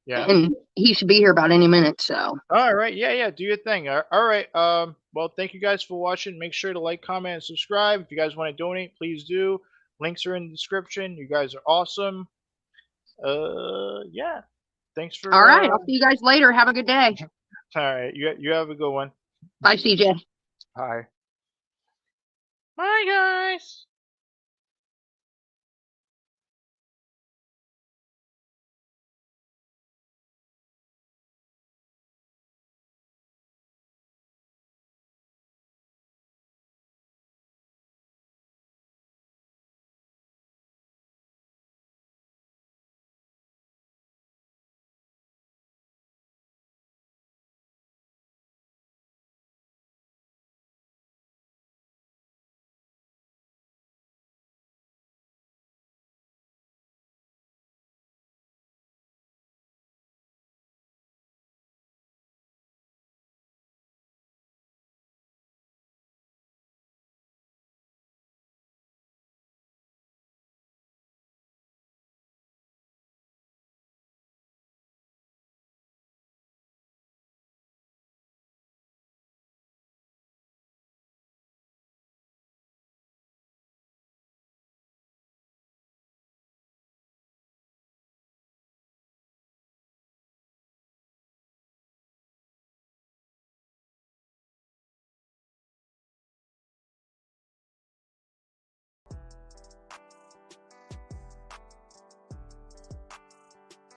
Yeah. And he should be here about any minute. So. All right. Yeah. Do your thing. All right. Well, thank you guys for watching. Make sure to like, comment, and subscribe. If you guys want to donate, please do. Links are in the description. You guys are awesome. Yeah. Thanks for. All right. I'll see you guys later. Have a good day. All right. You have a good one. Bye, CJ. Bye. Bye, guys.